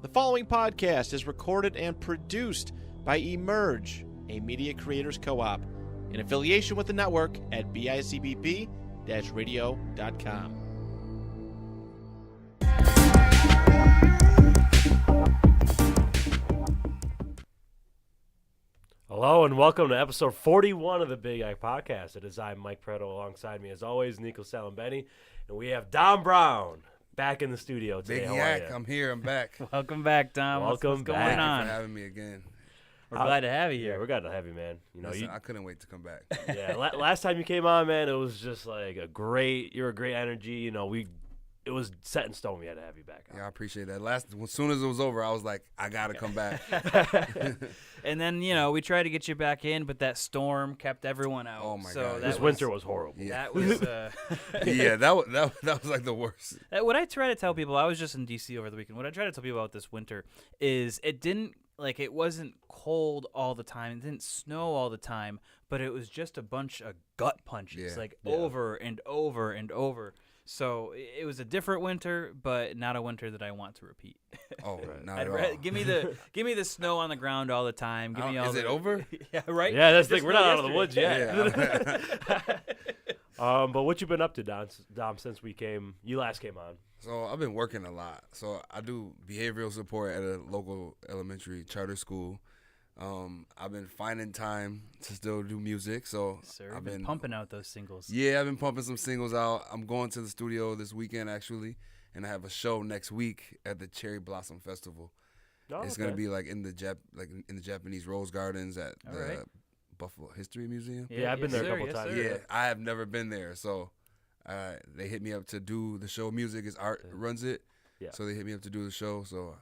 The following podcast is recorded and produced by Emerge, a media creators co-op, in affiliation with the network at bicbp-radio.com. Hello and welcome to episode 41 of the Big Eye Podcast. It is I, Mike Preto, alongside me as always, Nico Salambetti, and we have Dom Brown back in the studio today. Big How Yak, are you? I'm here. I'm back. Welcome back, Dom. Welcome what's going back. Thank you on? for having me again. We're glad to have you Yeah, here. we're glad to have you, man. You know, Listen, I couldn't wait to come back. last time you came on, man, it was just like you're a great energy. You know, it was set in stone. We had to have you back on. Yeah, I appreciate that. As soon as it was over, I was like, I gotta come back. And then, we tried to get you back in, but that storm kept everyone out. Oh, my so God. This winter was horrible. Yeah. That was. Yeah, that was like the worst. What I try to tell people, I was just in D.C. over the weekend. What I try to tell people about this winter is it wasn't cold all the time. It didn't snow all the time, but it was just a bunch of gut punches, over and over and over. So it was a different winter, but not a winter that I want to repeat. Oh, not at all. Give me the snow on the ground all the time. Give me all. Is it over? Yeah, right. Yeah, that's the Just thing. We're not out of the yesterday. woods yet. Yeah. But what you been up to, Dom, since you last came on? So I've been working a lot. So I do behavioral support at a local elementary charter school. I've been finding time to still do music. So Sir, I've been pumping out those singles. Yeah, I've been pumping some singles out. I'm going to the studio this weekend actually, and I have a show next week at the Cherry Blossom Festival. Oh, It's gonna be like in the Japanese Rose Gardens at All the right. Buffalo History Museum. Yeah, I've been there a couple yes, times. sir. Yeah, I have never been there, so they hit me up to do the show. Music is Art runs it, Yeah. so they hit me up to do the show. So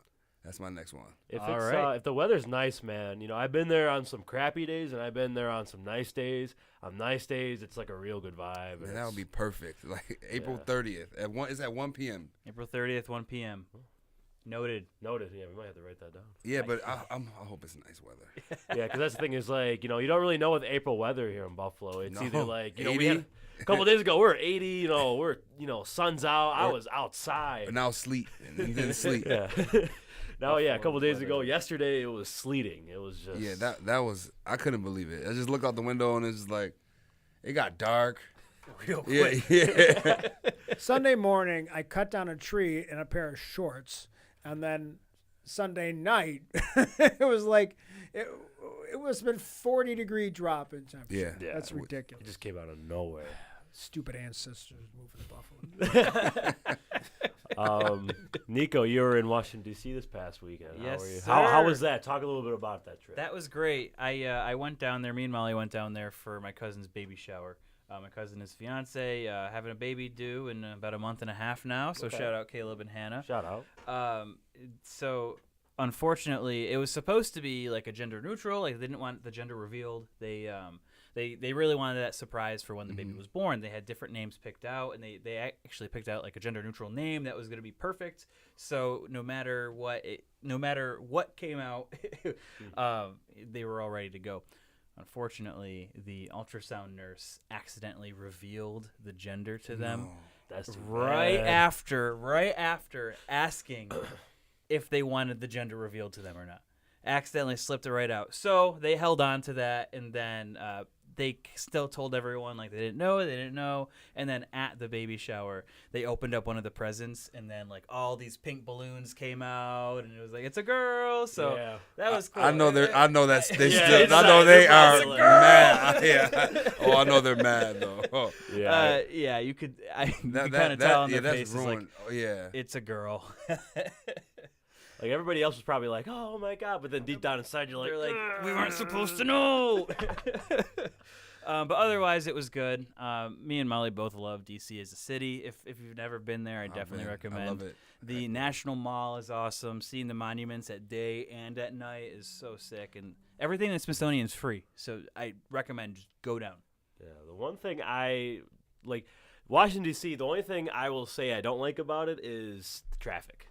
that's my next one. If All it's right. if the weather's nice, man, I've been there on some crappy days and I've been there on some nice days. On nice days, it's like a real good vibe. Man, that would be perfect. Like April 30th at 1. It's at 1 p.m. April 30th, 1 p.m. Noted. Noted. Yeah, we might have to write that down. Yeah, but I hope it's nice weather. Yeah, because that's the thing is you don't really know with April weather here in Buffalo. It's No. either we 80? had a couple days ago we're 80. We're sun's out. I was outside. But now sleet and then sleet. Yeah. Now, a couple days ago, yesterday it was sleeting. It was just that was, I couldn't believe it. I just look out the window and it's just like, it got dark. real quick. Yeah. Sunday morning, I cut down a tree in a pair of shorts, and then Sunday night, it was like it was been 40-degree drop in temperature. Yeah. That's It ridiculous. just came out of nowhere. Stupid ancestors moving to Buffalo. Nico, you were in Washington D.C. this past weekend. Yes, how were you? sir. How was that? Talk a little bit about that trip. That was great. I went down there. Me and Molly went down there for my cousin's baby shower. My cousin is fiance, having a baby due in about a month and a half now. So Okay. shout out Caleb and Hannah. Shout out. So unfortunately, it was supposed to be like a gender neutral. Like they didn't want the gender revealed. They really wanted that surprise for when the baby was born. They had different names picked out, and they actually picked out like a gender neutral name that was going to be perfect. So no matter what came out, they were all ready to go. Unfortunately, the ultrasound nurse accidentally revealed the gender to them That's too right bad. after asking if they wanted the gender revealed to them or not. Accidentally slipped it right out. So they held on to that, and then they still told everyone like they didn't know. And then at the baby shower, they opened up one of the presents, and then like all these pink balloons came out, and it was like it's a girl. So Yeah. that was cool. I know they Yeah, still. it's I know like, they it's are like, mad. Yeah. Oh, I know they're mad though. Oh. Yeah. yeah, you could. You That kind of tell on their that's faces like ruined. Oh, yeah. it's a girl. Like everybody else was probably like, "Oh my god," but then deep down inside you're like, They're like, we weren't supposed to know. But otherwise, it was good. Me and Molly both love DC as a city. If you've never been there, I definitely recommend. I love it. The National Mall is awesome. Seeing the monuments at day and at night is so sick. And everything in Smithsonian is free. So I recommend just go down. Yeah, the one thing I like, Washington D.C. The only thing I will say I don't like about it is the traffic.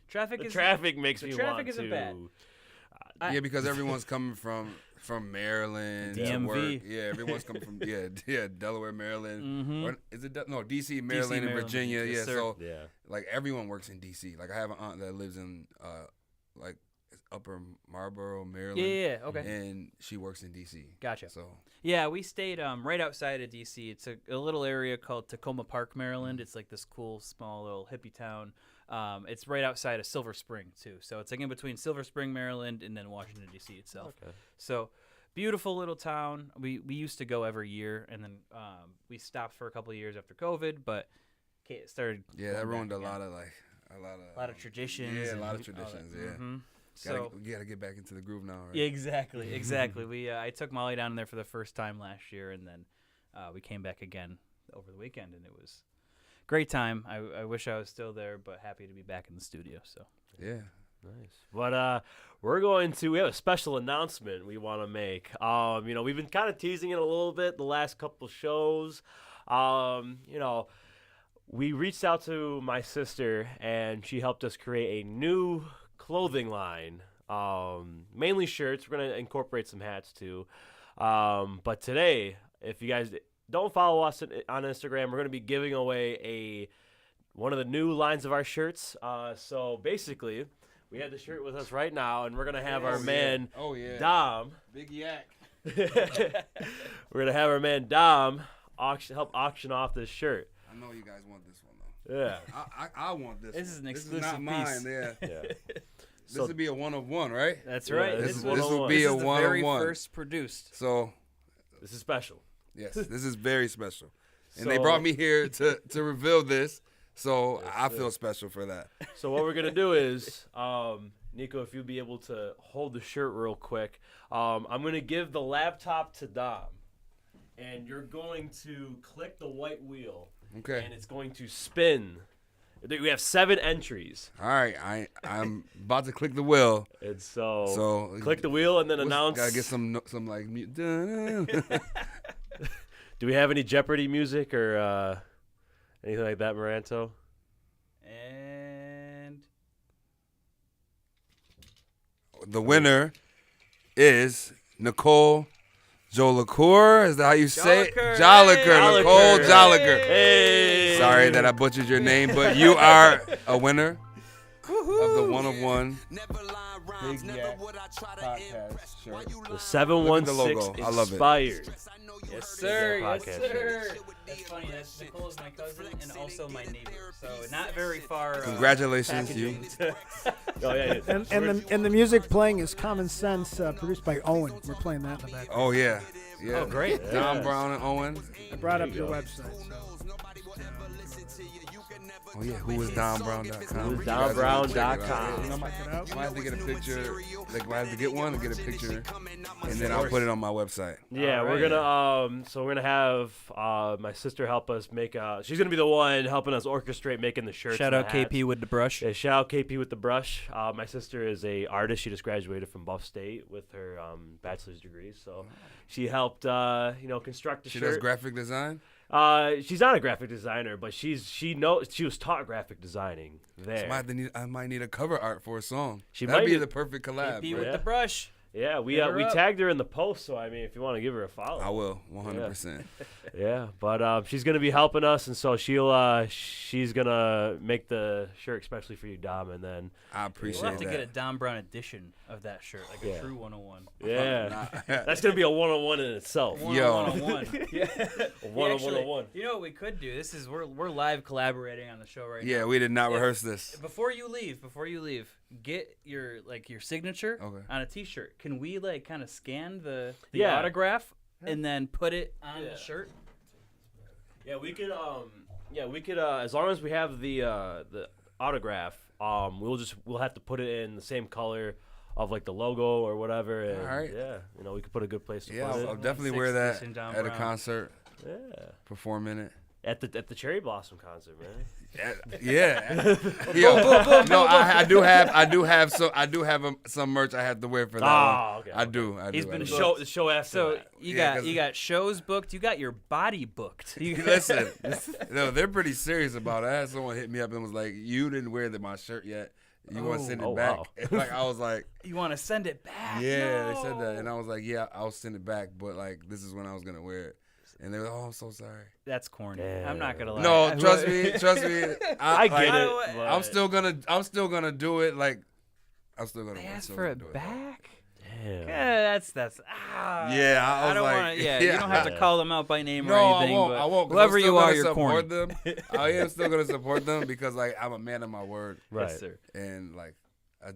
Traffic The is traffic makes the me traffic want isn't to. bad. Yeah, because everyone's coming from from Maryland to DMV. work. Yeah, everyone's coming from Delaware, Maryland. Mm-hmm. Or is it no DC, Maryland, and Maryland. Virginia? Yes, Yeah, sir. so Yeah. like everyone works in DC. Like I have an aunt that lives in like Upper Marlboro, Maryland. Yeah. Okay. And she works in DC. Gotcha. So Yeah, we stayed right outside of D.C. It's a little area called Tacoma Park, Maryland. It's like this cool, small little hippie town. It's right outside of Silver Spring, too. So it's like in between Silver Spring, Maryland, and then Washington, D.C. itself. Okay. So beautiful little town. We used to go every year, and then we stopped for a couple of years after COVID, but it started yeah, that going ruined back a again. lot a lot of traditions. Yeah, a lot of and all that. traditions. Yeah. Mhm. So So we gotta get back into the groove now. Right? yeah, exactly. We I took Molly down there for the first time last year, and then we came back again over the weekend, and it was a great time. I wish I was still there, but happy to be back in the studio. So Yeah. Nice. But we have a special announcement we want to make. We've been kind of teasing it a little bit the last couple shows. We reached out to my sister and she helped us create a new clothing line. Mainly shirts. We're going to incorporate some hats too. But today, if you guys don't follow us on Instagram, we're going to be giving away one of the new lines of our shirts. So basically, we have the shirt with us right now, and we're going to have our man, Dom. Big yak. We're going to have our man, Dom, help auction off this shirt. I know you guys want this one though. Yeah. I want this. This one. is an This is exclusive not mine. piece. Yeah. Yeah. This So- would be a one of one, right? that's Yeah, right. this This is will 101. be this a is the one very of one. first produced. So This is special. yes, this is very special, and So- they brought me here to reveal this. So Yes, I sir. feel special for that. So what we're going to do is, Nico, if you'd be able to hold the shirt real quick, I'm going to give the laptop to Dom, and you're going to click the white wheel, Okay. and it's going to spin. We have 7 entries, All right. I'm about to click the wheel. and so, So click the wheel and then what's- announce. Gotta get some like. Do we have any Jeopardy music or anything like that, Maranto? And The winner is Nicole Jolicoeur. Is that how you say it? Jolicoeur. Jolicoeur. Nicole Jolicoeur. Jolicoeur. Hey! Sorry that I butchered your name, but you are a winner of the one of one Big Yak podcast shirt. The 716 logo. I love it. Inspired. yes, sir. Podcast Yes, sir. That's funny. That's Nicole's my cousin and also my neighbor. So not very far. Congratulations, you. Oh yeah. And the music playing is Common Sense, produced by Owen. We're playing that in the back. Oh yeah, yeah. Oh, great. Don Yeah. Brown and Owen. I brought There up you your go. website. So. Oh yeah, who is DonBrown.com? Who is DonBrown.com? Check Check it out. I might have to get a picture. Like, I have to get one and get a picture, and then I'll put it on my website. Yeah, we're gonna so we're gonna have my sister help us make. She's gonna be the one helping us orchestrate making the shirts. Shout and out the hats. KP with the brush. Yeah, shout out KP with the brush. My sister is a artist. She just graduated from Buff State with her bachelor's degree. So she helped construct the She shirt. does graphic design. She's not a graphic designer, but she was taught graphic designing there. I might need a cover art for a song. She That'd might be need- the perfect collab. KP bro. with Yeah. the brush. Yeah, we Hit her we up. tagged her in the post, so I mean, if you want to give her a follow, I will, 100%. Yeah, but she's gonna be helping us, and so she's gonna make the shirt especially for you, Dom, and then I appreciate We'll have to that. get a Don Brown edition of that shirt, like Yeah. a true 101. yeah, that's gonna be a 101 in itself. Yo. 101. Yeah. A 101. Actually, you know what we could do? This is we're live collaborating on the show right now. Yeah, we did not If- rehearse this. Before you leave, get your signature Okay. on a T-shirt. Can we kind of scan the Yeah. autograph and then put it on Yeah. the shirt? Yeah, we could. As long as we have the autograph, we'll have to put it in the same color of like the logo or whatever. And, All right. Yeah, we could put a good place to Yeah, put I'll it. definitely 1/6 wear that edition Don at a Brown. concert, Yeah, perform in it. at the Cherry Blossom concert, man. Yeah. Yo, no, I do have some merch I have to wear for that Oh, one. okay, I do. He's I been do. The show after. So that. you Yeah, got 'cause- you got shows booked. You got your body booked. Listen, no, they're pretty serious about it. I had someone hit me up and was like, "You didn't wear my shirt yet. You want to send it Oh, back? wow. And, like, I was like, You want to send it back? yeah, they said that. And I was like, yeah, I'll send it back. But, like, this is when I was going to wear it. And they were like, oh, I'm so sorry. That's corny. I'm not gonna lie. No, trust me. I get like, it. I'm still gonna do it. Like, I'm still gonna. They I'm asked still for gonna it do it. back. Damn. Yeah, that's. Yeah, I was don't like, want to. Yeah, yeah. you don't have to call them out by name No, or anything. I won't. But I won't. 'Cause whoever I'm still you are, gonna you're support corny. them. I am still gonna support them because like I'm a man of my word, Right. Yes, sir. and like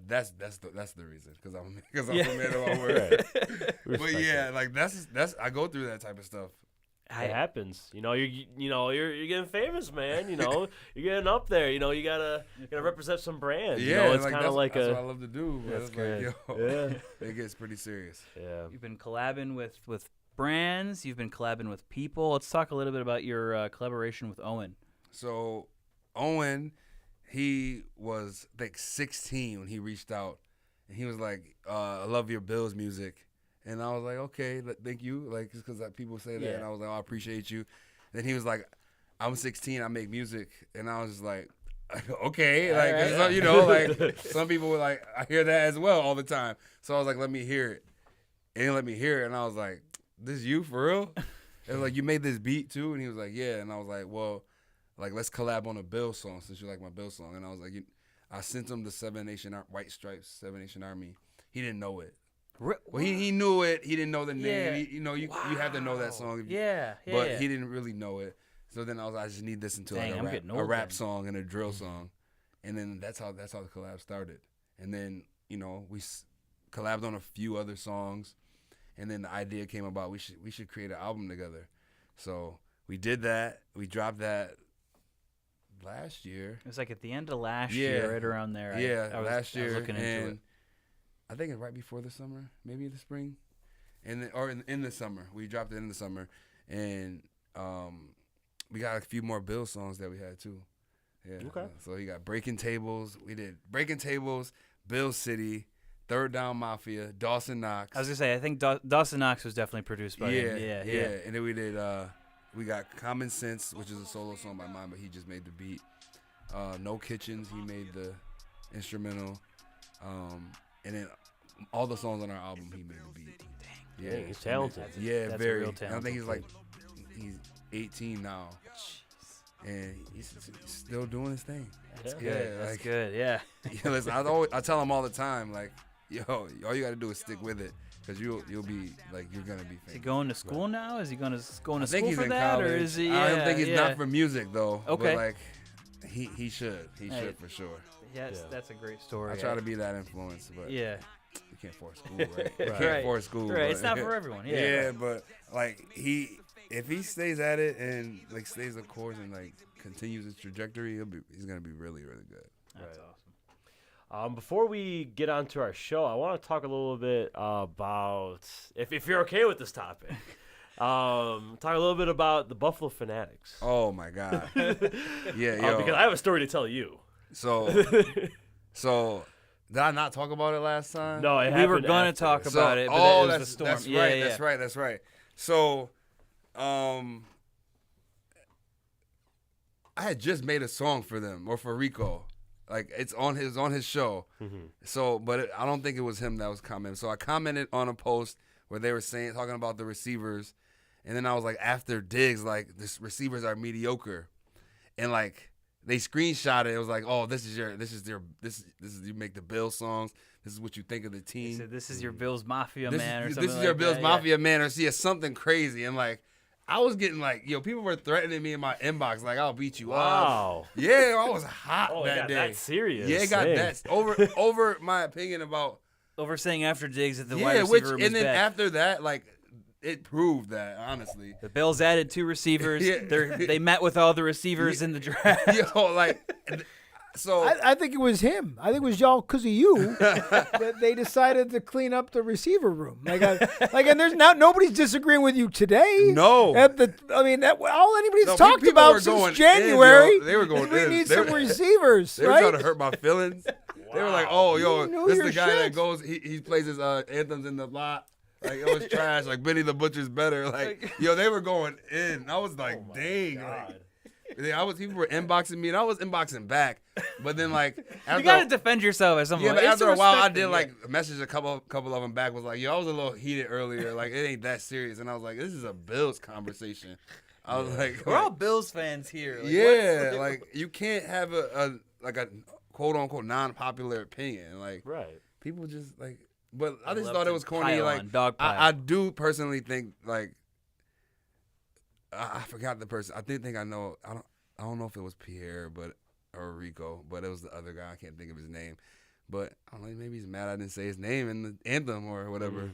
that's the reason because I'm Yeah. a man of my word. Right. But Respect yeah, that. like that's I go through that type of stuff. It happens. You're getting famous, man. You're getting up there. You gotta represent some brands. Yeah, It's kind of like that's a. what I love to do. But That's it's good. like, yo, Yeah. it gets pretty serious. Yeah. You've been collabing with brands. You've been collabing with people. Let's talk a little bit about your collaboration with Owen. So Owen, he was I think 16 when he reached out, and he was like, "I love your Bills music," and I was like, "Okay, thank you," like because people say that, Yeah. and I was like, oh, "I appreciate you." Then he was like, "I'm 16, I make music," and I was just like, "Okay," like 'cause right. like some people were like, I hear that as well all the time, so I was like, "Let me hear it," and he let me hear it, and I was like, "This you for real?" It was like, "You made this beat too?" And he was like, "Yeah," and I was like, "Well, like, let's collab on a Bill song since you like my Bill song." And I was like, I sent him the White Stripes, Seven Nation Army. He didn't know it. Well, he knew it. He didn't know the name. Yeah. You have to know that song. Yeah, But yeah. he didn't really know it. So then I just need this into Dang, I'm like getting a old rap then. song and a drill song. And then that's how the collab started. And then, we collabed on a few other songs. And then the idea came about we should create an album together. So we did that. We dropped that last year. It was like at the end of last Yeah. year, right around there. I was, last year. I was looking into and it. I think it's right before the summer, maybe the spring, or in the summer. We dropped it in the summer, and we got a few more Bill songs that we had too. Yeah. Okay. So you got Breaking Tables. We did Breaking Tables, Bill City, Third Down Mafia, Dawson Knox. I was gonna say, I think Dawson Knox was definitely produced by him. Yeah. And then we did. We got Common Sense, which is a solo song by mine, but he just made the beat. No Kitchens, he made the instrumental. And then all the songs on our album, he made the beat. Yeah, Dang, he's talented. Yeah, That's a very. real And I talented think he's 18 now, and he's still doing his thing. That's Yeah. good. Yeah, That's like- good. Yeah. Listen, I tell him all the time, like, yo, all you got to do is stick with it, cause you'll be like you're gonna be Is he famous. going to school now? Is he going to I school think he's for in that, college. or is he? I don't think he's yeah. not for music though. Okay. But like, he should. He Hey. should for sure. Yeah, Yeah. that's a great story. I try to be that influence, but Yeah. you can't force school, right? You Right. can't force school. Right. but- It's not for everyone. Yeah. Yeah, but like if he stays at it and like stays the course and like continues his trajectory, he's gonna be really, really good. That's Right. awesome. Before we get on to our show, I want to talk a little bit about, if you're okay with this topic, talk a little bit about the Buffalo Fanatics. Oh my God. Yeah, yo. Because I have a story to tell you. So did I not talk about it last time? No, it We were happened going to after. talk So- about it, but oh, it was the that's storm. that's yeah, right. yeah. That's right. So, I had just made a song for them or for Rico, like it's on his show. Mhm. So, but I don't think it was him that was commenting. So I commented on a post where they were talking about the receivers, and then I was like, after Diggs, like the receivers are mediocre, and like they screenshot it. It was like, oh, this is you make the Bill songs. This is what you think of the He team. said, "This is your Bills Mafia This, man," or this something is like your Bills that, Mafia man, or see something crazy. And like, I was getting like, people were threatening me in my inbox, like, I'll beat you up. Wow. Yeah, I was hot Oh, it that got day. that serious. Yeah, it got Dang. that over my opinion about Over saying after Diggs that the wide receiver which room and is then back. after that, like, it proved that honestly. The Bills added 2 receivers. Yeah. They met with all the receivers in the draft. Yo, like, so I think it was him. I think it was y'all because of you that they decided to clean up the receiver room. And there's nobody's disagreeing with you today. no. All anybody's No, talked people about were since going in, January. yo. They were going is we in. need They some were- receivers, They were right? trying to hurt my feelings. They were like, "Oh, yo, You knew this is your the guy that shit. goes. He plays his anthems in the lot. Like it was trash. Like Benny the Butcher's better. Like yo, they were going in. I was like, Oh my dang. God. Like, People were inboxing me, and I was inboxing back. But then like after You gotta defend yourself at some point. but It's after a while, I respect did them, like message a couple of them back. Was like, yo, I was a little heated earlier. Like it ain't that serious. And I was like, this is a Bills conversation. I was like, We're all Bills fans here. Like, yeah, like you can't have a quote unquote non-popular opinion. Like Right. people just like, but I just love thought to it was corny. pile Like on, dog pile. I do personally think like I forgot the person. I think I know. I don't know if it was Pierre, or Rico, but it was the other guy. I can't think of his name. But I don't know, maybe he's mad I didn't say his name in the anthem or whatever.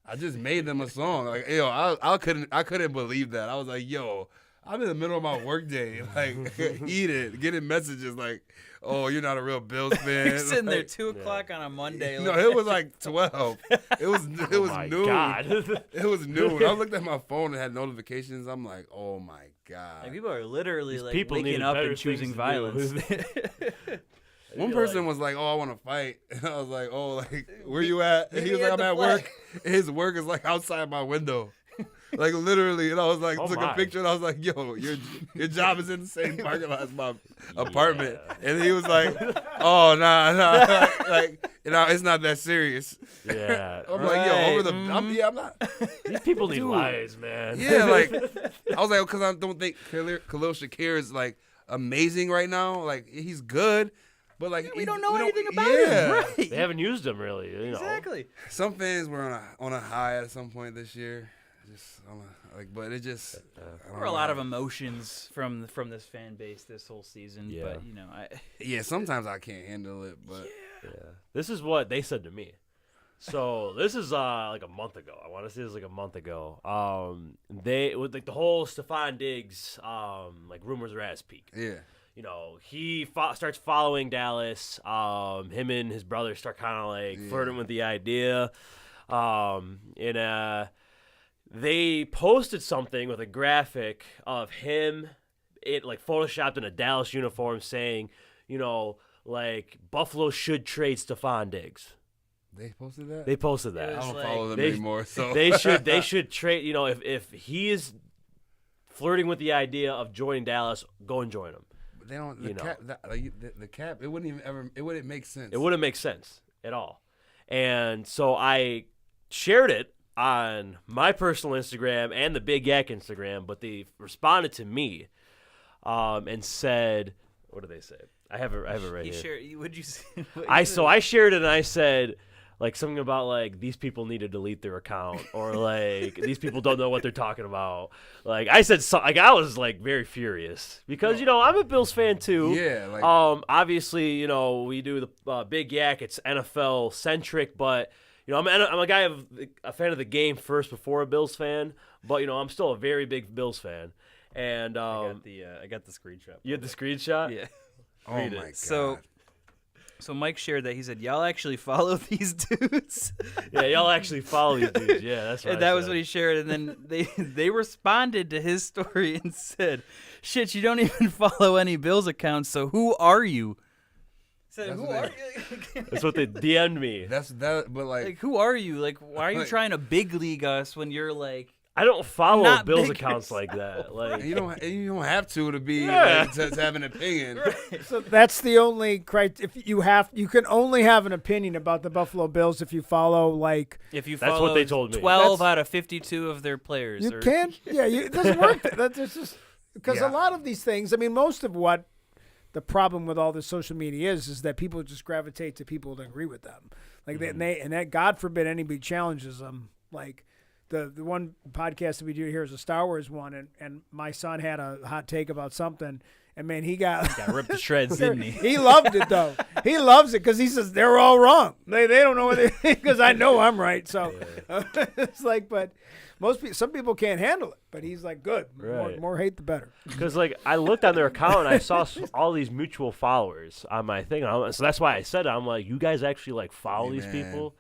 I just made them a song. Like, yo, I couldn't believe that. I was like, yo, I'm in the middle of my workday, like getting messages like, oh, you're not a real Bills fan. You're sitting there Like, 2 o'clock on a Monday. no, Like, it was like 12. It was Oh my noon. God. It was noon. I looked at my phone and had notifications. I'm like, oh my God. like, people are literally These like people waking needed up better and choosing things to violence. do. One person was like, "Oh, I want to fight," and I was like, "Oh, like where you at?" And he was Meet me like, at "I'm the at flag." work." His work is like outside my window, like literally. And I was like, Oh took my. a picture, and I was like, "Yo, your job is in the same parking lot as my apartment." And he was like, "Oh, nah, like it's not that serious." Yeah. I'm like, "Yo, over the, Right. I'm not." These people need Dude. lives, man. Yeah, like I was like, because I don't think Khalil Shakir is like amazing right now. Like he's good. But like we don't know anything about him. Right. They haven't used them really. You know. Exactly. Some fans were on a high at some point this year, just but it just There were a lot of emotions from this fan base this whole season. Yeah. But yeah. Sometimes I can't handle it, but Yeah. This is what they said to me. So this is like a month ago. I want to say this was like a month ago. They with like the whole Stephon Diggs like rumors are at its peak. yeah, You know, he starts following Dallas. Him and his brother start kind of like flirting with the idea. They posted something with a graphic of him, like photoshopped in a Dallas uniform, saying, you know, like Buffalo should trade Stephon Diggs. they posted that. They posted that. It I was don't like- follow them they- anymore, so they should trade. You know, if he is flirting with the idea of joining Dallas, go and join him. They don't. you know. The cap. It wouldn't even ever. It wouldn't make sense. It wouldn't make sense at all. And so I shared it on my personal Instagram and the Big Yak Instagram, but they responded to me and said, what did they say? I have it right he here. shared. Would you say? I shared it and I said like something about like these people need to delete their account or like these people don't know what they're talking about. Like I said, like I was like very furious because you know I'm a Bills fan too. Yeah, like Obviously you know we do the Big Yak. It's NFL centric, but you know I'm a guy a fan of the game first before a Bills fan. But you know I'm still a very big Bills fan. And I got the screenshot. you had the screenshot. Yeah. oh read my it. god. So Mike shared that. He said, "Y'all actually follow these dudes." Yeah, y'all actually follow these dudes. Yeah, that's right. And that was what he shared. And then they responded to his story and said, "Shit, you don't even follow any Bills accounts. So who are you?" Said, That's "Who what are you?" That's what they DM'd me. That's that. But like, Like, who are you? Like, why are you Like- trying to big league us when you're like? I don't follow Not Bills big accounts like that. Like you don't have to be Yeah. like, to have an opinion. So that's the only if you can only have an opinion about the Buffalo Bills if you follow like If you That's follow what they told me. 12 That's- out of 52 of their players. you or, can't. Yeah, it doesn't work. That's just because Yeah. a lot of these things. I mean, most of what the problem with all this social media is that people just gravitate to people that agree with them. Like and that God forbid anybody challenges them. Like the one podcast that we do here is a Star Wars one, and my son had a hot take about something, and man, he got ripped to shreds, didn't he? He loved it though. He loves it because he says they're all wrong. They don't know what they because I know I'm right. So it's like, but some people can't handle it. But he's like, good. Right. More hate the better. Because like I looked on their account and I saw all these mutual followers on my thing. So that's why I said it. I'm like, you guys actually like follow these Amen. people,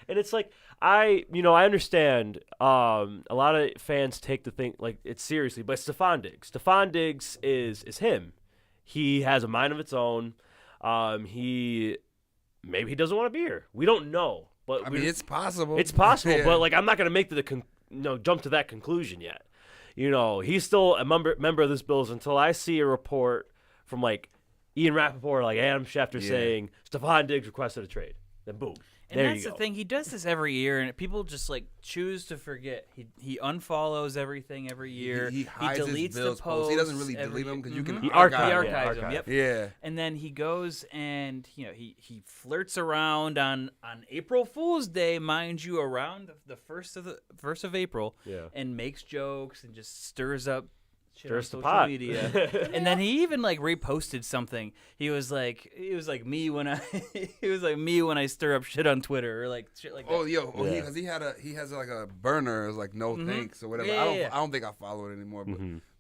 and it's like I understand. A lot of fans take the thing like it's seriously, but Stephon Diggs is him. He has a mind of its own. Maybe he doesn't want to be here. We don't know, but I mean, it's possible. it's possible, Yeah. but like I'm not gonna make jump to that conclusion yet. he's still a member of this Bills until I see a report from like Ian Rappaport or like Adam Schefter saying Stephon Diggs requested a trade. Then boom. And there that's you the go. thing. He does this every year, and people just like choose to forget. He unfollows everything every year. He hides his deletes Bills the posts. He doesn't posts really every delete them because you year. can He archive them. archives them. Yep. Yeah. And then he goes and he flirts around on April Fool's Day, mind you, around the first of April, and makes jokes and just stirs up shit on Stirs the social pot. media. And then he even like reposted something. He was like me when I stir up shit on Twitter or like shit like that. Oh, yo, Yeah. he has like a burner, it was like no thanks or whatever. Yeah. I don't think I follow it anymore,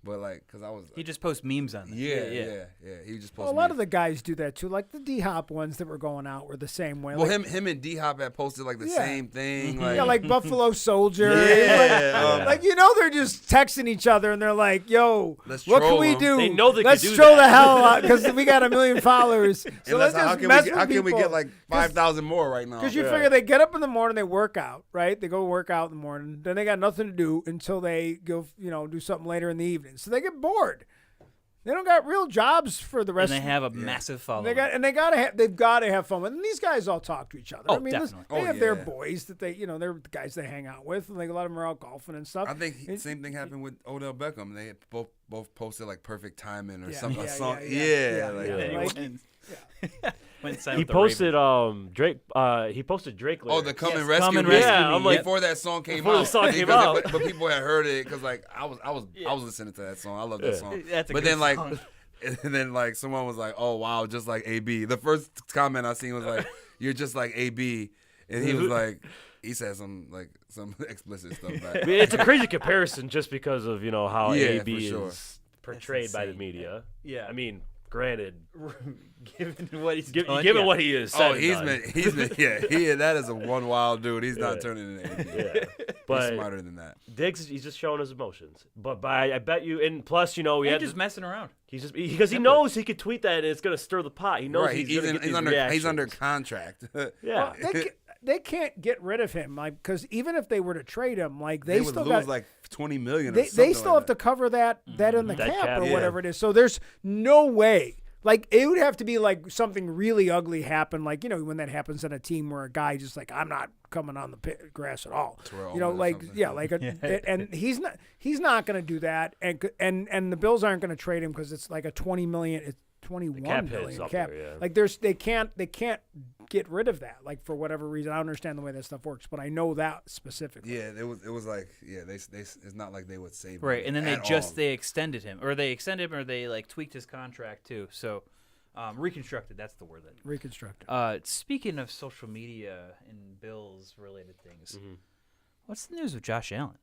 but like because I was He just posts memes on it. yeah. He just Well, posted. a lot of the guys do that too. Like the D-Hop ones that were going out were the same way. well, like, him and D Hop had posted like the Yeah. same thing. Like, yeah, like Buffalo Soldier. Yeah. Like they're just texting each other and they're like, "Yo, Let's what can troll we 'em." do? They know they Let's could do troll that." the hell out because we got 1 million followers. So and let's how just can mess we with how can we people. get like 5,000 more right now? Because you figure they get up in the morning, they work out, right? They go work out in the morning. Then they got nothing to do until they go, do something later in the evening. So they get bored. They don't got real jobs for the And rest. they have a massive following. They've got to have fun. And these guys all talk to each other. Oh, I mean, definitely. they Oh, have their yeah. boys that they're the guys they hang out with, and like a lot of them are out golfing and stuff. I think same thing happened with Odell Beckham. They both posted like perfect timing or Yeah, something. yeah, a song. yeah, yeah. Like, Yeah. And he Like- wins. Went and signed He with the posted Ravens. Drake. He posted Drake. Oh, the lyrics. Come Yes, and Rescue Come and Me. Rescue Yeah, Me, I'm like- before that song came Before the out. song came Because out. but people had heard it because like I was listening to that song. I love that Yeah. song. That's a but good then like song. and then like someone was like, "Oh wow, just like AB." The first comment I seen was like, "You're just like AB," and he was like, he said some explicit stuff back. I mean, it's a crazy comparison just because of how Yeah, AB for sure. is portrayed by the insane. media. Yeah. I mean, granted, Given what he's given done, what he is. Oh, said and he's done. been that is a one wild dude. He's not Yeah. turning into AB. Yeah. He's But smarter than that. Diggs, he's just showing his emotions. But I bet you, and plus, we He's had just messing around. he's just because he knows he could tweet that and it's gonna stir the pot. He knows Right, he's gonna get these he's reactions. under contract. Yeah. They can't get rid of him, like, because even if they were to trade him, like they they would still lose got like 20 million. they still have to cover that in the That cap cap, or yeah. whatever it is. So there's no way. Like it would have to be like something really ugly happen, like when that happens on a team where a guy just like I'm not coming on the grass at all. Terrell You know, Owens or like something. yeah, like and he's not going to do that, and the Bills aren't going to trade him because it's like a 20 million, it's 21 cap hit's million up cap. there, yeah. Like they can't get rid of that. Like for whatever reason, I don't understand the way that stuff works, but I know that specifically. Yeah, it was like they it's not like they would save Right, him and then they at all. they extended him, or they like tweaked his contract too. So reconstructed. That's the word. Reconstructed. Speaking of social media and Bills related things, what's the news with Josh Allen?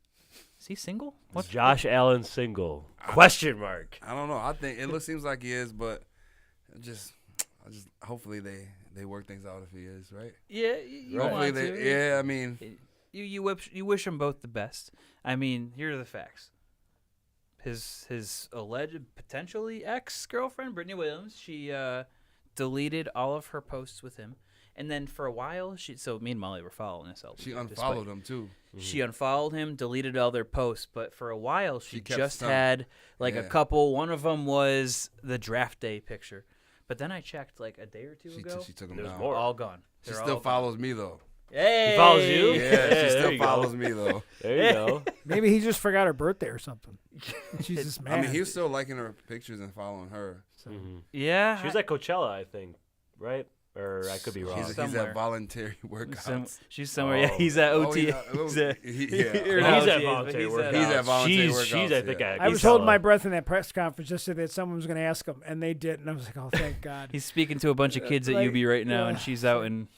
Is he single? What's Josh Allen single? Question mark. I don't know. I think seems like he is, but I just hopefully they work things out if he is, right? Yeah, you Hopefully want to. yeah, I mean, You wish them both the best. I mean, here are the facts. His alleged potentially ex-girlfriend Brittany Williams, she deleted all of her posts with him, and then for a while so me and Molly were following this. she unfollowed him too. She unfollowed him, deleted all their posts, but for a while she kept just some. had like a Yeah. couple. One of them was the draft day picture, but then I checked like a day or two She ago. took him There's down. more. All gone. She They're still all follows me though. gone. Hey, He follows you? Yeah, there she still you go. follows me though. There you go. Maybe he just forgot her birthday or something. She's just mad. I mean, he was still liking her pictures and following her. Yeah, She was at Coachella, I think, right? Or I could be wrong. He's Somewhere. at voluntary workouts. she's somewhere. Yeah, Oh. he's at Oh, OT. yeah. He's at, Yeah. or He's no, at she is, but voluntary he's workouts. He's at voluntary She's workouts, I think, yeah. at I was Coachella. holding my breath in that press conference just so that someone was going to ask him, and they did, and I was like, oh, thank God. He's speaking to a bunch of kids at Like, UB right now, and yeah. she's out in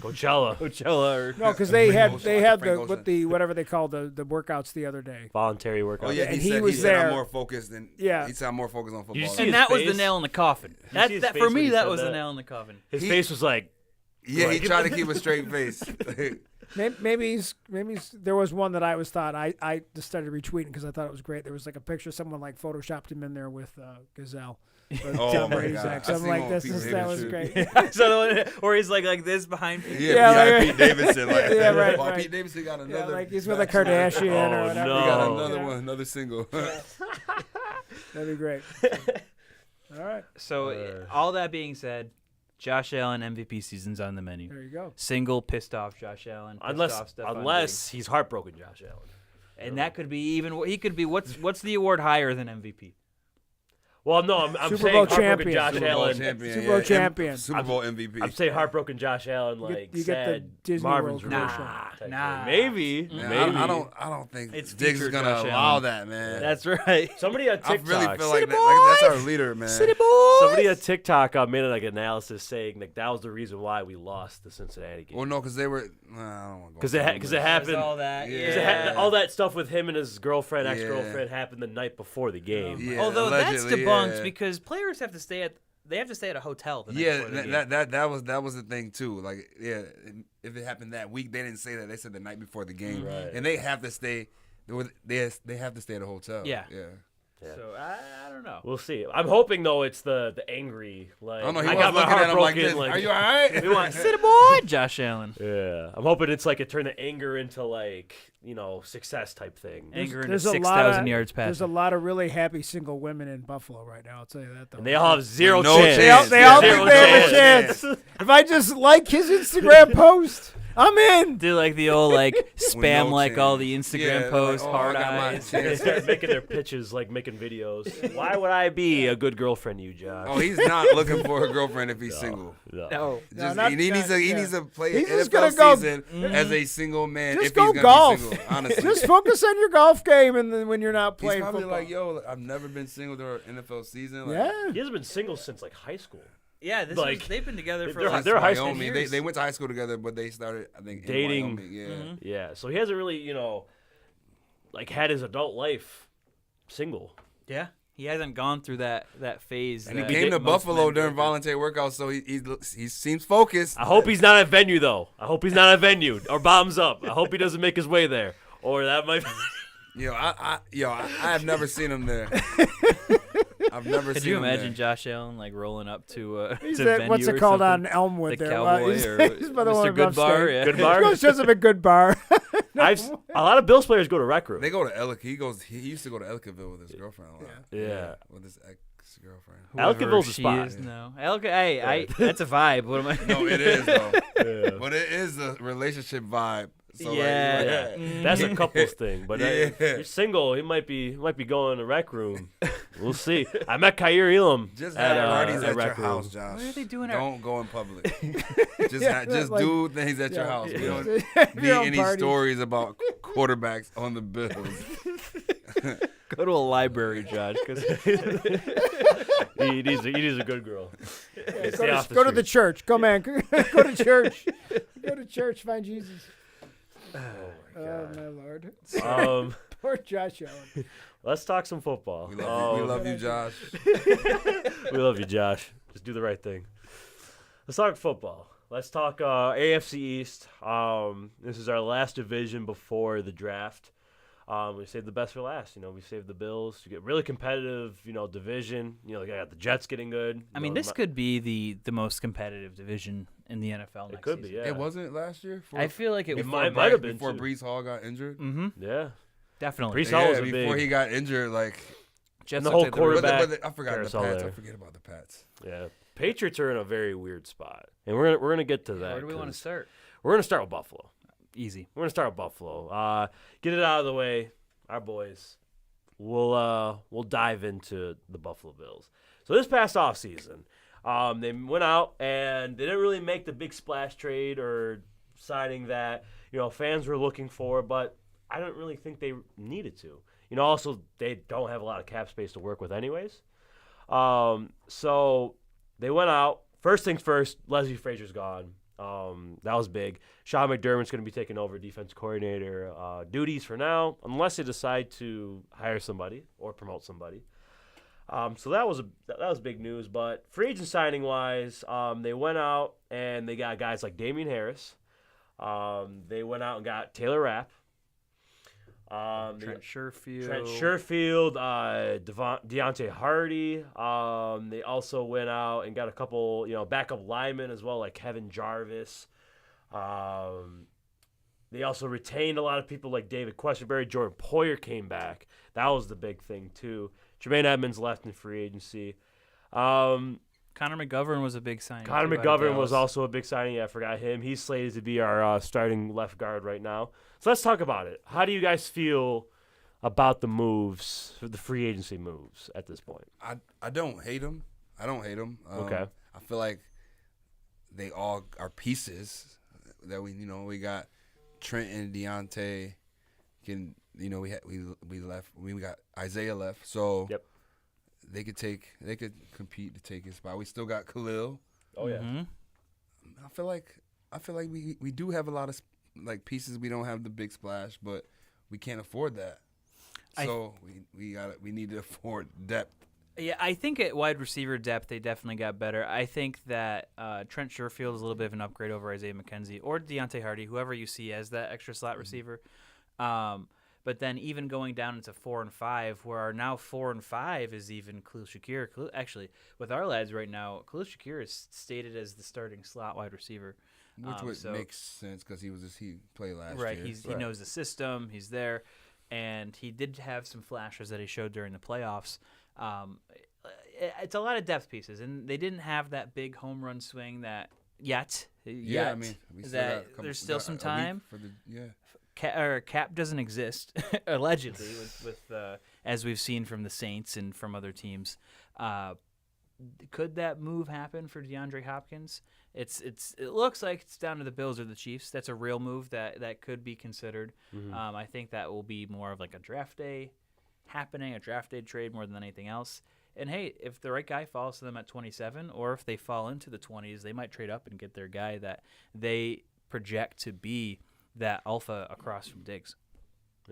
Coachella. Had No, because they had Frank the Ocean. whatever they called the workouts the other day. Voluntary workout. Oh yeah, And he he said was he said there. I'm more focused than Yeah. He said I'm more focused on you football. see and his that was the face? nail in the coffin. see That his that face for when me he that said was the that? nail in the coffin. His He- face was like, Yeah, he Like- tried to keep a straight face. Maybe there was one that I always thought I just started retweeting because I thought it was great. There was like a picture someone like photoshopped him in there with Gazelle. Oh Tom my Brady's God. ex. I I'm seen like, one this Pete is, that was Davidson. great. So the one where he's like this behind me. Yeah, like- Pete Davidson. Like, Yeah, right, Well, right. Pete Davidson got Yeah, another. like he's with a bachelor. Kardashian Oh, or whatever. no. He got Oh. another Yeah. one, another single. That'd be great. All right, So all that being said, Josh Allen MVP season's on the menu. there you go. Single pissed off Josh Allen. Pissed off Stephon Unless he's heartbroken, Josh Allen. Diggs. And that could be even. He could be. What's the award higher than MVP? Well, no, I'm Super saying Bowl heartbroken champion. Josh Super Bowl Allen. champion. Super Bowl yeah. champion. Super Bowl MVP. I'm saying heartbroken Josh Allen, You like get the sad Disney Marvin's World Room commercial. type Nah. thing. Maybe, Man, maybe. I don't think It's Diggs is future gonna Josh allow Allen. that, man. That's right. Somebody on I TikTok, really feel like City that's our boys! leader, man. City boys. somebody on TikTok made like an analysis saying like that was the reason why we lost the Cincinnati game. Well, no, because they were. I don't want to go. Because it into happened. all that. Yeah. 'cause it Yeah. all that stuff with him and his girlfriend, Yeah. ex-girlfriend, happened the night before the game. Yeah, Although that's allegedly, debunked yeah. because players have to stay at a hotel. The night Yeah, before the game. that was the thing too. Like, yeah, if it happened that week, they didn't say that. They said the night before the game, Right. and they have to stay. They have to stay at a hotel. Yeah. yeah. Yeah. So I don't know. We'll see. I'm hoping though it's the angry like I don't know. He I was got my looking heart at him like broken. this. Like, Are you all right? we want City boy, Josh Allen. Yeah, I'm hoping it's like it turned the anger into like success type thing. Anger into There's a lot 6,000 of yards There's a passing. lot of really happy single women in Buffalo right now. I'll tell you that though. And they all have zero No chance. chance. They all Yeah. think they have a Zero chance. If I just like his Instagram post, I'm in. Do like the old like spam no like all chance. the Instagram Yeah, posts, like, oh, I hard got my eyes. They start making their pitches, like making videos. Why would I be a good girlfriend, you Josh? Oh, he's not looking for a girlfriend if he's single. No. No. Just, not- he needs yeah. to play He's an just NFL gonna go- season as a single man. Just if go he's gonna golf. Be single, honestly, Just focus on your golf game, and then when you're not he's playing probably football. like, yo, I've never been single during an NFL season. Like, Yeah. He hasn't been single since like high school. Yeah, Like, they've been together for they're- like they're high school Wyoming. years. They went to high school together, but they started, I think, in Dating. Wyoming. Yeah. Yeah, so he hasn't really, like had his adult life single. Yeah, he hasn't gone through that phase. And he that came to most Buffalo men during go through. voluntary workouts, so he seems focused. I hope he's not at venue though. I hope he's not at venue or bombs up. I hope he doesn't make his way there, or that might. I have never seen him there. I've never Could seen you him imagine there. Josh Allen like rolling up to He's to at, venue what's it or called something? on Elmwood The there? Cowboy he's, or he's by the one Mr. Good Bar? upstate. Yeah. Good He bar. goes to a good bar. A lot of Bills players go to rec room. They go to Ellick. He used to go to Ellicottville with his girlfriend a lot. Yeah. With his ex-girlfriend. Ellicottville's Whoever a she spot. is now. Hey, that's a vibe. What am I? No, it is though. Yeah. But it is a relationship vibe. So Yeah. like, Yeah, that's a couples thing. But if Yeah. you're single, he might be going to rec room. We'll see. I met Kyer Elam just at have parties at your rec room. house, Josh. What are they doing? Don't go in public. just Yeah, just like- do things at your yeah. house. We don't Your need own any parties. stories about quarterbacks on the Bills. Go to a library, Josh. 'Cause He needs a good girl. Yeah, Stay off go to the street. church. Go, man. Go to church. Go to church. Find Jesus. Oh, my Lord. Poor Josh Allen. Let's talk some football. We love you, Josh. We love you, Josh. Just do the right thing. Let's talk football. Let's talk AFC East. This is our last division before the draft. We saved the best for last. We saved the Bills to get really competitive. Division. I got the Jets getting good. I mean, this could be the most competitive division in the NFL. It could be. Yeah. It wasn't last year. I feel like it might was. have been, before too. Brees Hall got injured. Mm-hmm. Yeah. Definitely. Brees Hall was a before big- he got injured, like Jets the looked whole like quarterback- I forgot the carousel Pats. there. I forget about the Pats. Yeah. Patriots are in a very weird spot, and we're gonna get to that. Where do we want to 'cause start? We're gonna start with Buffalo. Easy. We're gonna start with Buffalo. Get it out of the way, our boys. We'll dive into the Buffalo Bills. So this past offseason, they went out and they didn't really make the big splash trade or signing that fans were looking for, but I don't really think they needed to. Also they don't have a lot of cap space to work with anyways. So they went out. First things first, Leslie Frazier's gone. That was big. Sean McDermott's going to be taking over defense coordinator duties for now, unless they decide to hire somebody or promote somebody. So that was big news. But free agent signing wise, they went out and they got guys like Damian Harris, They went out and got Taylor Rapp. Trent Sherfield. Deontay Hardy. They also went out and got a couple, backup linemen as well, like Kevin Jarvis. They also retained a lot of people like David Questenberry. Jordan Poyer came back. That was the big thing, too. Jermaine Edmonds left in free agency. Connor McGovern was a big signing. Connor too, out of McGovern was Dallas. also a big signing. Yeah, I forgot him. He's slated to be our starting left guard right now. So let's talk about it. How do you guys feel about the moves, the free agency moves at this point? I don't hate them. I don't hate them. Okay. I feel like they all are pieces that we got Trent and Deontay. We left. We got Isaiah left. So Yep. they could compete to take his spot. We still got Khalil. Oh, yeah. Mhm. I feel like we do have a lot of like pieces. We don't have the big splash, but we can't afford that. So we need to afford depth. Yeah, I think at wide receiver depth, they definitely got better. I think that Trent Sherfield is a little bit of an upgrade over Isaiah McKenzie or Deontay Hardy, whoever you see as that extra slot receiver. But then even going down into 4 and 5, where our now 4 and 5 is even Khalil Shakir. Actually, with our lads right now, Khalil Shakir is stated as the starting slot wide receiver. Which would make sense because he played last year. Right, he knows the system. He's there, and he did have some flashes that he showed during the playoffs. It's a lot of depth pieces, and they didn't have that big home run swing that yet. Yeah, I mean, we still got a couple, there's still some time. for the Cap doesn't exist allegedly, with as we've seen from the Saints and from other teams. Could that move happen for DeAndre Hopkins? It looks like it's down to the Bills or the Chiefs. That's a real move that could be considered. I think that will be more of like a draft day happening, a draft day trade more than anything else. And hey, if the right guy falls to them at 27, or if they fall into the 20s, they might trade up and get their guy that they project to be that alpha across from Diggs.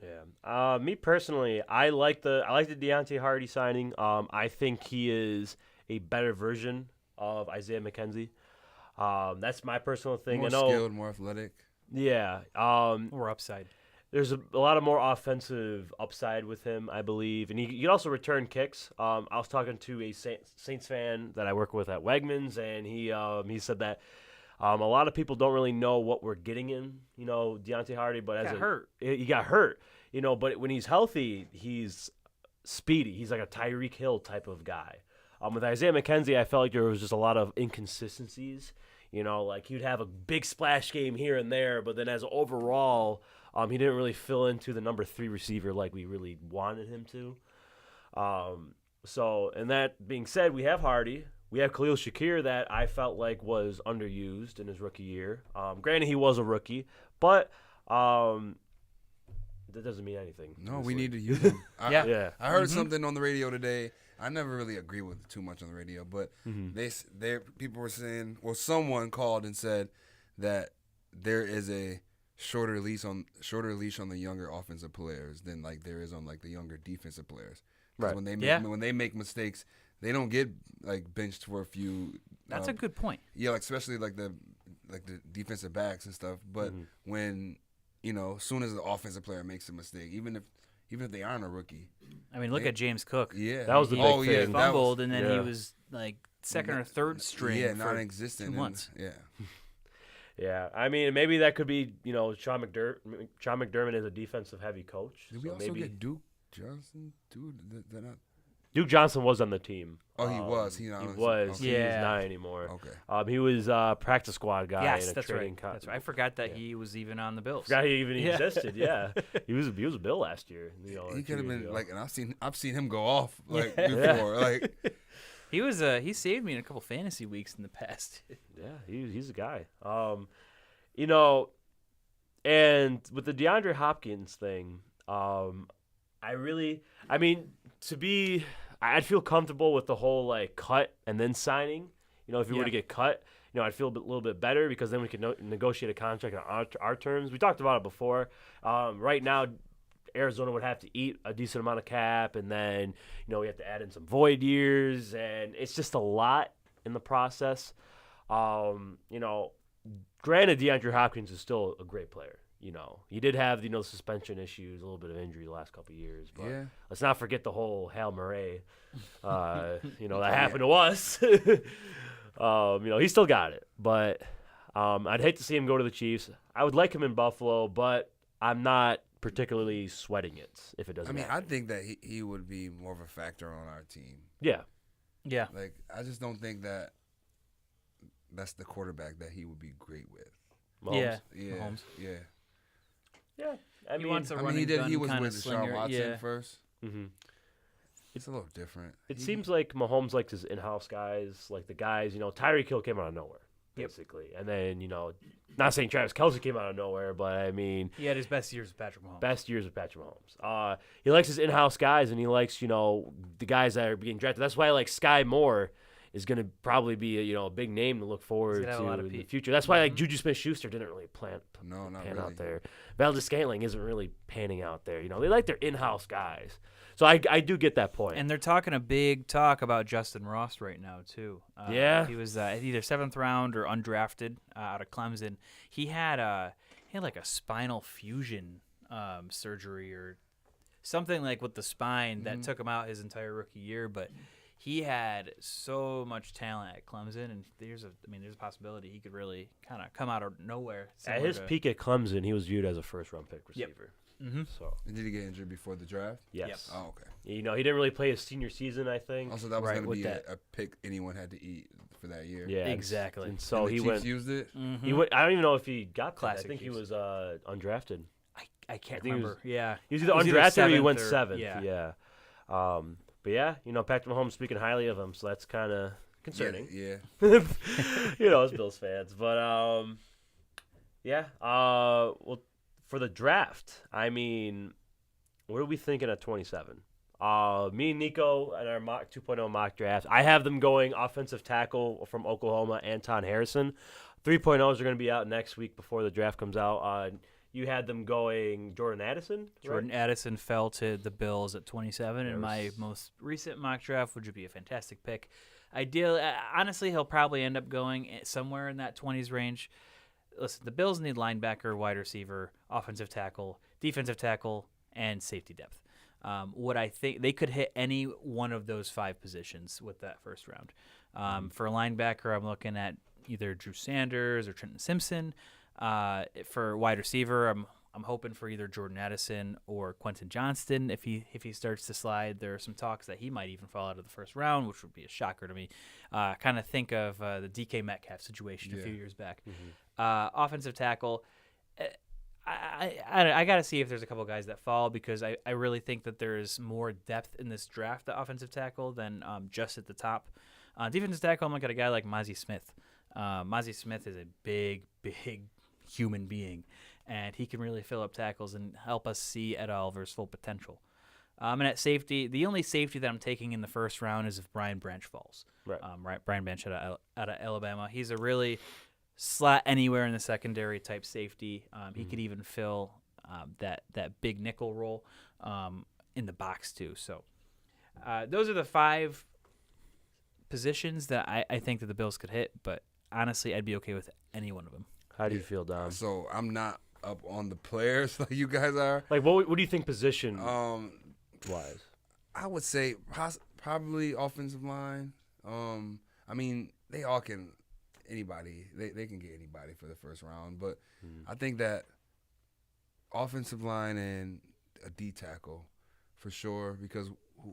Yeah. Me personally, I like the Deontay Hardy signing. I think he is a better version of Isaiah McKenzie. That's my personal thing. more I know, skilled, more athletic. Yeah. Or upside. There's a lot of more offensive upside with him, I believe, and he can also return kicks. I was talking to a Saints fan that I work with at Wegmans, and he said that a lot of people don't really know what we're getting in, Deontay Hardy, but he got hurt, but when he's healthy, he's speedy. He's like a Tyreek Hill type of guy. With Isaiah McKenzie, I felt like there was just a lot of inconsistencies. Like he'd have a big splash game here and there, but then as overall, he didn't really fill into the number 3 receiver like we really wanted him to. So, and that being said, we have Hardy. We have Khalil Shakir that I felt like was underused in his rookie year. Granted, he was a rookie, but that doesn't mean anything. No, we need to use him. Yeah. I heard something on the radio today. I never really agree with it too much on the radio, but people were saying, well, someone called and said that there is a shorter leash on the younger offensive players than like there is on like the younger defensive players. Right. When they make mistakes, they don't get like benched for a few. That's a good point. Yeah, like especially like the defensive backs and stuff. But when as soon as the offensive player makes a mistake, even if they aren't a rookie. I mean, look at James Cook. Yeah, that was the big thing. He fumbled, and then he was like second or third string. Yeah, for non-existent 2 months. Yeah, I mean, maybe that could be, Sean McDermott is a defensive-heavy coach. Did we also get Duke Johnson, too? Duke Johnson was on the team. Oh, he was. He was. was. Okay. He's not anymore. Okay. He was a practice squad guy. Yes, in a that's training right. That's right. I forgot that he was even on the Bills. Forgot he even existed. Yeah, he was a Bill last year. He could have been like, and I've seen him go off like before. Like he saved me in a couple fantasy weeks in the past. Yeah, he's a guy. And with the DeAndre Hopkins thing, I'd feel comfortable with the whole like cut and then signing. If you were to get cut, I'd feel a little bit better because then we could negotiate a contract on our terms. We talked about it before. Right now, Arizona would have to eat a decent amount of cap, and then we have to add in some void years, and it's just a lot in the process. Khalil granted, DeAndre Hopkins is still a great player. You know, he did have suspension issues, a little bit of injury the last couple of years, but Yeah. let's not forget the whole Hail Murray. That happened to us. He still got it, but I'd hate to see him go to the Chiefs. I would like him in Buffalo, but I'm not particularly sweating it if it doesn't. I mean, happen. I think that he would be more of a factor on our team. Yeah. Yeah. Like, I just don't think that that's the quarterback that he would be great with. Mahomes. Yeah, Mahomes. yeah. Yeah. I He mean, wants a I mean, running he did. gun He was kinda with Deshaun slinger. Watson Yeah. first. mhm. It's a little different. It seems like Mahomes likes his in-house guys, like the guys. Tyreek Hill came out of nowhere, Yep. basically, and then not saying Travis Kelce came out of nowhere, but I mean, He had his best years with Patrick Mahomes. best years with Patrick Mahomes. He likes his in-house guys, and he likes the guys that are being drafted. That's why Sky Moore is going to probably be a big name to look forward gonna have a to lot of in the pe- future. That's why Juju Smith-Schuster didn't really No, not pan really. out there. Valdez-Scantling isn't really panning out there. They like their in-house guys. So I do get that point. And they're talking a big talk about Justin Ross right now too. Yeah. He was either 7th round or undrafted out of Clemson. He had like a spinal fusion surgery or something like with the spine that took him out his entire rookie year. But he had so much talent at Clemson, and there's a possibility he could really kind of come out of nowhere. At his peak at Clemson, he was viewed as a first-round pick receiver. Mm-hmm. So Did he get injured before the draft? yes, Oh, okay. he didn't really play his senior season, I think. Also, that was Right, going to with be that. a pick anyone had to eat for that year. Yeah, Exactly. And so And the he Chiefs went. used it. He went. I don't even know if he got that. Classic I think he Chiefs. was undrafted. I can't think he was- remember. Yeah. He was either It was either undrafted or he 7th went or- 7th. yeah. Yeah. But yeah, Patrick Mahomes speaking highly of him, so that's kind of concerning. Yeah. As Bills fans. But well, for the draft, I mean, what are we thinking at 27? Me and Nico and our mock 2.0 mock draft, I have them going offensive tackle from Oklahoma, Anton Harrison. 3.0s are going to be out next week before the draft comes out. You had them going Jordan Addison, right? Jordan Addison fell to the Bills at 27 in my Yes. most recent mock draft, which would be a fantastic pick. Ideally, honestly, he'll probably end up going somewhere in that 20s range. Listen, the Bills need linebacker, wide receiver, offensive tackle, defensive tackle, and safety depth. What I think they could hit any one of those 5 positions with that first round. For linebacker, I'm looking at either Drew Sanders or Trenton Simpson. For wide receiver, I'm hoping for either Jordan Addison or Quentin Johnston. If he starts to slide, there are some talks that he might even fall out of the first round, which would be a shocker to me. Kind of think of the DK Metcalf situation a few years back. Offensive tackle, I got to see if there's a couple guys that fall because I really think that there is more depth in this draft at offensive tackle than just at the top. Defensive tackle, I'm looking at a guy like Mozzie Smith. Mozzie Smith is a big human being, and he can really fill up tackles and help us see Ed Oliver's full potential. And at safety, the only safety that I'm taking in the first round is if Brian Branch falls. Right. Brian Branch out of Alabama. He's a really slot anywhere in the secondary type safety. He could even fill that big nickel role in the box too. So those are the 5 positions that I think that the Bills could hit, but honestly, I'd be okay with any one of them. How do you feel, Dom? So I'm not up on the players like you guys are. Like, what do you think position Wise. I would say probably offensive line. I mean, they all can anybody. They can get anybody for the first round, but I think that offensive line and a D tackle for sure. Because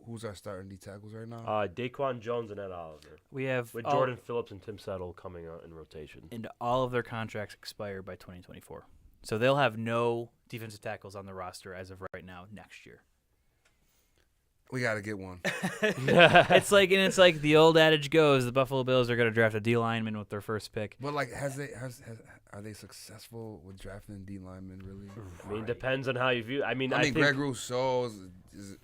who's our starting D tackles right now? Daquan Jones and Ed Oliver. We have With Jordan Phillips and Tim Settle coming out in rotation. and all of their contracts expire by 2024. So they'll have no defensive tackles on the roster as of right now next year. We got to get one. It's like the old adage goes: the Buffalo Bills are going to draft a D lineman with their first pick. But like, are they successful with drafting D linemen? Really? I mean, depends on how you view. I mean, I mean, think Greg Rousseau is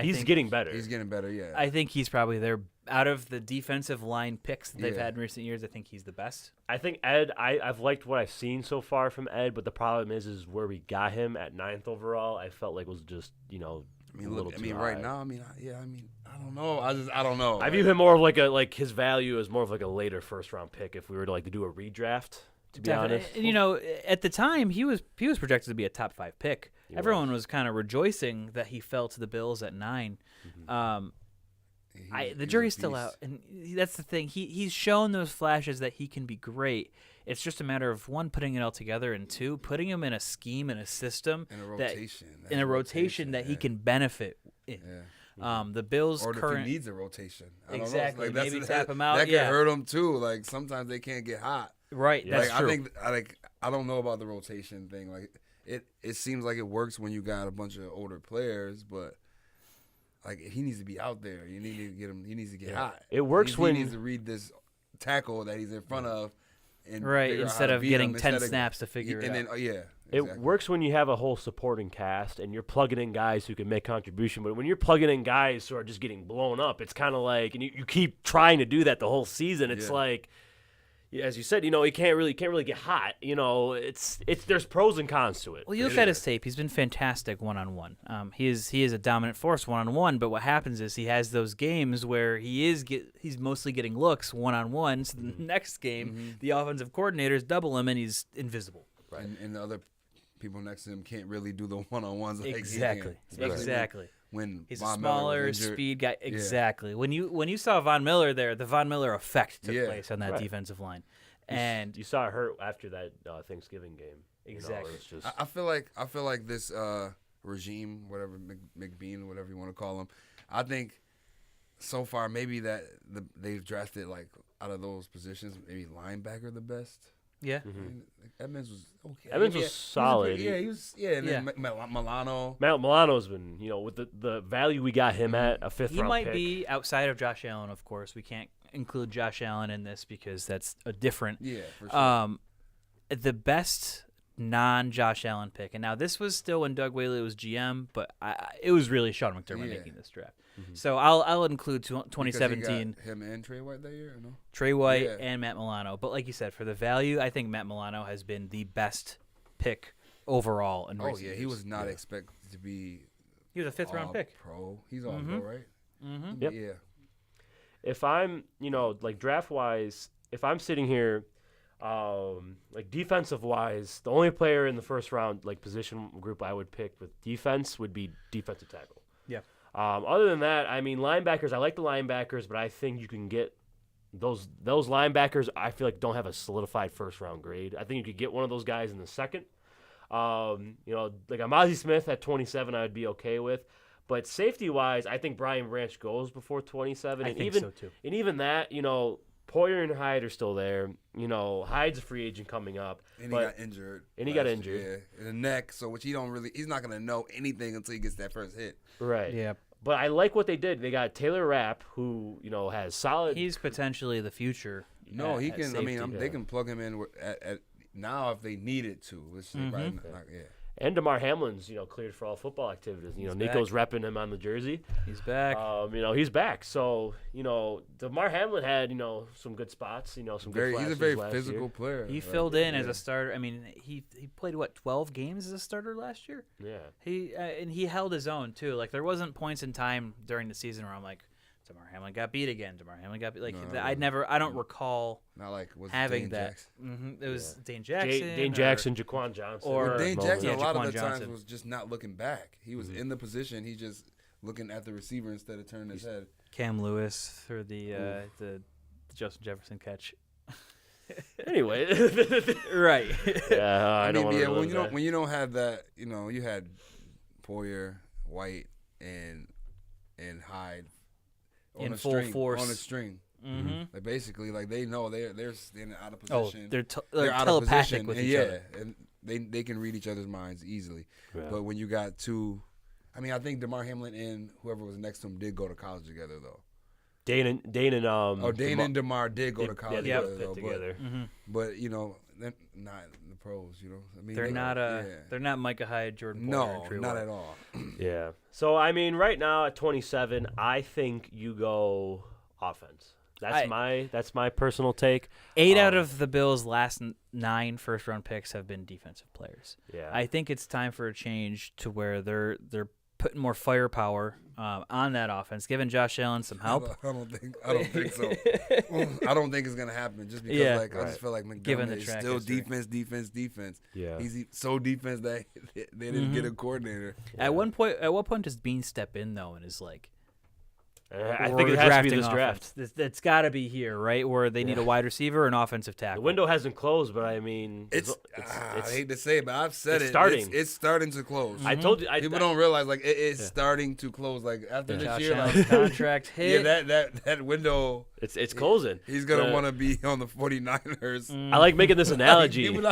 he's think getting better. he's getting better. Yeah. I think he's probably their out of the defensive line picks that they've Yeah. had in recent years. I think he's the best. I think Ed. I've liked what I've seen so far from Ed, but the problem is where we got him at 9th overall. I felt like was just I mean, a little look, too right high. now, I don't know. I don't know. I view him more of like his value as more of like a later first round pick if we were to to do a redraft. to be honest. And, you know, at the time he was projected to be a top 5 pick. He Everyone was kind of rejoicing that he fell to the Bills at 9. The jury's still out, and that's the thing. He's shown those flashes that he can be great. It's just a matter of, one, putting it all together, and two, putting him in a scheme and a system In a rotation. that he can benefit in. Yeah. The Bills' Or current if he needs a rotation. I don't know. Exactly. Like, that's Maybe that, tap him out, That can yeah. hurt him too. Like sometimes they can't get hot. right. Yeah. That's Like true. I don't know about the rotation thing. Like it seems like it works when you got a bunch of older players, but like he needs to be out there. You need to get him. He needs to get hot. It works he when- needs to read this tackle that he's in front of, and Right, figure out how instead to of beat getting him, 10 instead of- snaps to figure it and out. then yeah, It exactly. works when you have a whole supporting cast and you're plugging in guys who can make contribution. But when you're plugging in guys who are just getting blown up, it's kind of like, and you keep trying to do that the whole season. It's Yeah. like, as you said, you know, he can't really get hot. You know, it's there's pros and cons to it. Well, you look at his tape; he's been fantastic one-on-one. He is a dominant force one-on-one. But what happens is he has those games where he's mostly getting looks one-on-one. So the next game, the offensive coordinators double him, and he's invisible. And the other people next to him can't really do the one-on-ones like he can. Exactly. Especially Exactly. When He's Von a Miller was smaller injured. speed guy. Exactly. When you saw Von Miller there, the Von Miller effect took Yeah. place on that Right. defensive line, and You saw it hurt after that Thanksgiving game. Exactly. You know, it's just, I feel like this regime, whatever McBean, whatever you want to call him, I think so far maybe that they've drafted like out of those positions maybe linebacker the best. yeah. I mean, like, Edmonds was okay. Evans was Yeah, solid. He was and then Yeah. Milano. Matt Milano's been, you know, with the value we got him at, a fifth He round might pick. be outside of Josh Allen, of course. We can't include Josh Allen in this because that's a different. Yeah, for sure. The best non-Josh Allen pick, and now this was still when Doug Whaley was GM, but it was really Sean McDermott Yeah. making this draft. So I'll include Because he 2017 got him and Trey White that year, or no? Trey White Yeah. and Matt Milano. But like you said, for the value, I think Matt Milano has been the best pick overall in Oh recent yeah, he years. was not expected to be He was a fifth-round all pick. pro. He's all pro, right? Mm-hmm. Yep. Yeah. If I'm, you know, like draft wise, if I'm sitting here, like defensive wise, the only player in the first round, like position group I would pick with defense would be defensive tackle. Yeah. Other than that, I mean, linebackers, I like the linebackers, but I think you can get those linebackers, I feel like don't have a solidified first round grade. I think you could get one of those guys in the second. You know, like Amazi Smith at 27, I would be okay with. But safety-wise, I think Brian Branch goes before 27. I and think even, so, too. And even that, you know, Poyer and Hyde are still there. You know, Hyde's a free agent coming up. And he but- got injured. and he got last injured. year, in the neck, so which he's not gonna know anything until he gets that first hit. Right. Yeah. But I like what they did. They got Taylor Rapp, who, you know, has solid. He's potentially the future. No, at- he at can. I mean, safety. they can plug him in at now if they needed to. Let's say Mm-hmm. right now, yeah. and DeMar Hamlin's, you know, cleared for all football activities. You know, He's Nico's repping him on the jersey. He's back. You know, he's back. So, you know, DeMar Hamlin had, you know, some good spots. You know, some good He's a flashes very last physical year. player. He Like, filled in as yeah. a starter. I mean, he played 12 games as a starter last year. Yeah. He and he held his own too. Like there wasn't points in time during the season where I'm like, DeMar Hamlin got beat again. DeMar Hamlin got beat. Like No. I don't recall Not like was having Dane that. Jackson. It was Dane Jackson. Dane Jackson, Jaquan Johnson. or- But Dane Jackson, Yeah, a lot Jaquan of the times Johnson. was just not looking back. He was in the position. He just looking at the receiver instead of turning his head. Cam Lewis for the Justin Jefferson catch. Anyway. Right. Yeah, I don't want to when you don't have that, you know, you had Poyer, White, and Hyde on In a full string, force. on a string. Mm-hmm. Like basically, like they know they're standing out of Oh, position. they're out of telepathic position, with and each other. and they can read each other's minds easily. Yeah. But when you got two, I mean, I think DeMar Hamlin and whoever was next to him did go to college together though. Dane and Dane DeMar- and DeMar did go they- to college yeah, they together, fit though, together. But you know, they're not in the pros. You know, I mean, They're not yeah. they're not Micah Hyde, Jordan Poyer, No, and Trey not White. at all. Yeah. So I mean, right now at 27, I think you go offense. That's my personal take. 8 out of the Bills' last 9 first-round picks have been defensive players. Yeah. I think it's time for a change to where they're putting more firepower on that offense, giving Josh Allen some help. I don't think so. I don't think it's gonna happen just because Yeah. I just feel like Given the McDermott is track still history. defense. Yeah. He's so defense that they didn't get a coordinator. At what point does Bean step in though and is like, I we're think it has to be drafting this draft. offense. That's got to be here, right? Where they need a wide receiver or an offensive The tackle. window hasn't closed, but I mean, I hate to say it, but I've said it's it. starting. It's starting to close. I told you. People don't realize like it is starting to close. Like after this Josh year, Allen's like, contract hit. yeah, that window. It's closing. He's gonna The- want to be on the 49ers. I like making this analogy. People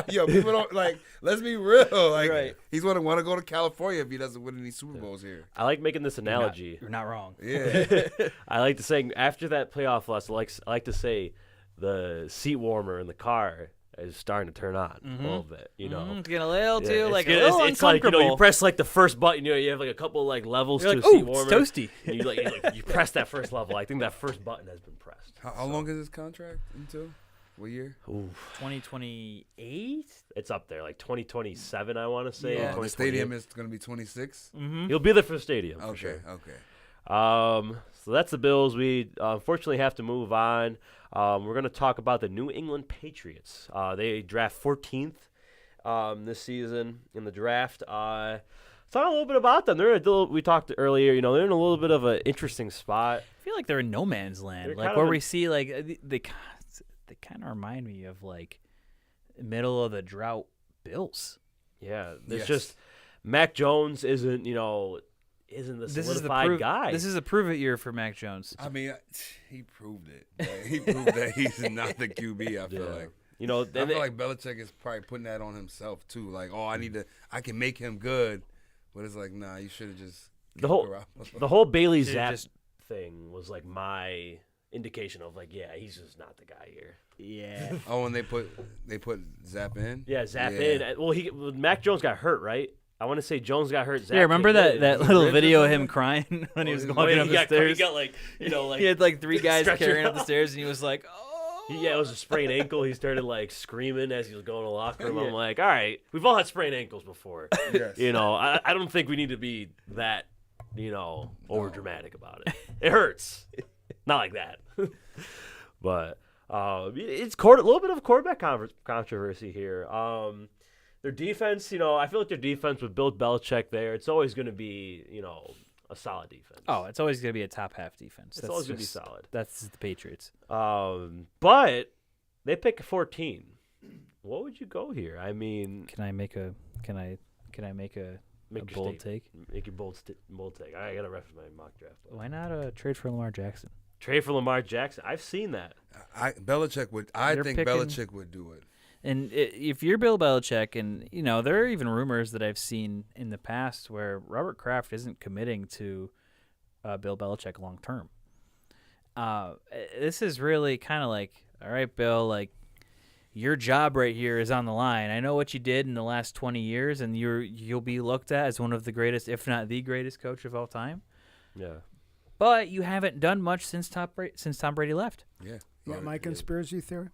don't like. Let's be real. Like Right. he's gonna want to go to California if he doesn't win any Super Bowls here. I like making this analogy. You're not wrong. Yeah. I like to say after that playoff loss, I like to say the seat warmer in the car is starting to turn on a little bit. You know, It's getting a little Yeah, too it's like good. a little it's like you uncomfortable. press like the first button. You have like a couple like levels You're to like, a seat "Ooh, warmer. it's toasty." And you press that first level. I think that first button has been pressed. How long is his contract until? What year? Ooh, 2028. it's up there, like 2027. I want to say. Yeah. The stadium is gonna be 26. He'll be there for the stadium for Okay. sure. Okay. So that's the Bills. We unfortunately have to move on. We're going to talk about the New England Patriots. They draft 14th this season in the draft. Talk a little bit about them. We talked earlier. You know, they're in a little bit of an interesting spot. I feel like they're in no man's land. They're Like kind where of we see like they kind of remind me of like middle of the drought Bills. Yeah, there's Yes. just Mac Jones isn't the solidified guy. This is a prove it year for Mac Jones. I mean, he proved it. Like, he proved that he's not the QB. I feel Yeah. like. You know, I feel like Belichick is probably putting that on himself too. Like, oh, I can make him good, but it's like, nah, you should have just the whole Bailey Should've Zapp just- thing was like my indication of like, yeah, he's just not the guy here. Yeah. Oh, and they put Zapp in. Yeah, Zapp in. Well, Mac Jones got hurt, right? I want to say Jones got hurt. Zapp Yeah, remember came in. that Was it little ribs or video of something? him crying when he was Oh, walking up he the got, stairs? He got like, He had like three guys Stretcher carrying up out. the stairs, and he was like, "Oh." Yeah, it was a sprained ankle. He started like screaming as he was going to the locker room. I'm like, all right, we've all had sprained ankles before. Yes. You know, I don't think we need to be that, over dramatic about it. It hurts. Not like that. But it's a little bit of a quarterback controversy here. Their defense, I feel like their defense with Bill Belichick there, it's always going to be, a solid defense. Oh, it's always going to be a top half defense. It's always going to be solid. That's the Patriots. But they pick 14. What would you go here? I mean, Can I make a make your bold statement. take? Make your bold take. I got to reference my mock draft. Why not trade for Lamar Jackson? Trade for Lamar Jackson. I've seen that. I think Belichick would do it. And if you're Bill Belichick, and there are even rumors that I've seen in the past where Robert Kraft isn't committing to Bill Belichick long term. This is really kind of like, all right, Bill, like your job right here is on the line. I know what you did in the last 20 years, and you'll be looked at as one of the greatest, if not the greatest, coach of all time. Yeah. But you haven't done much since Tom Brady left. Yeah. You want my conspiracy theory?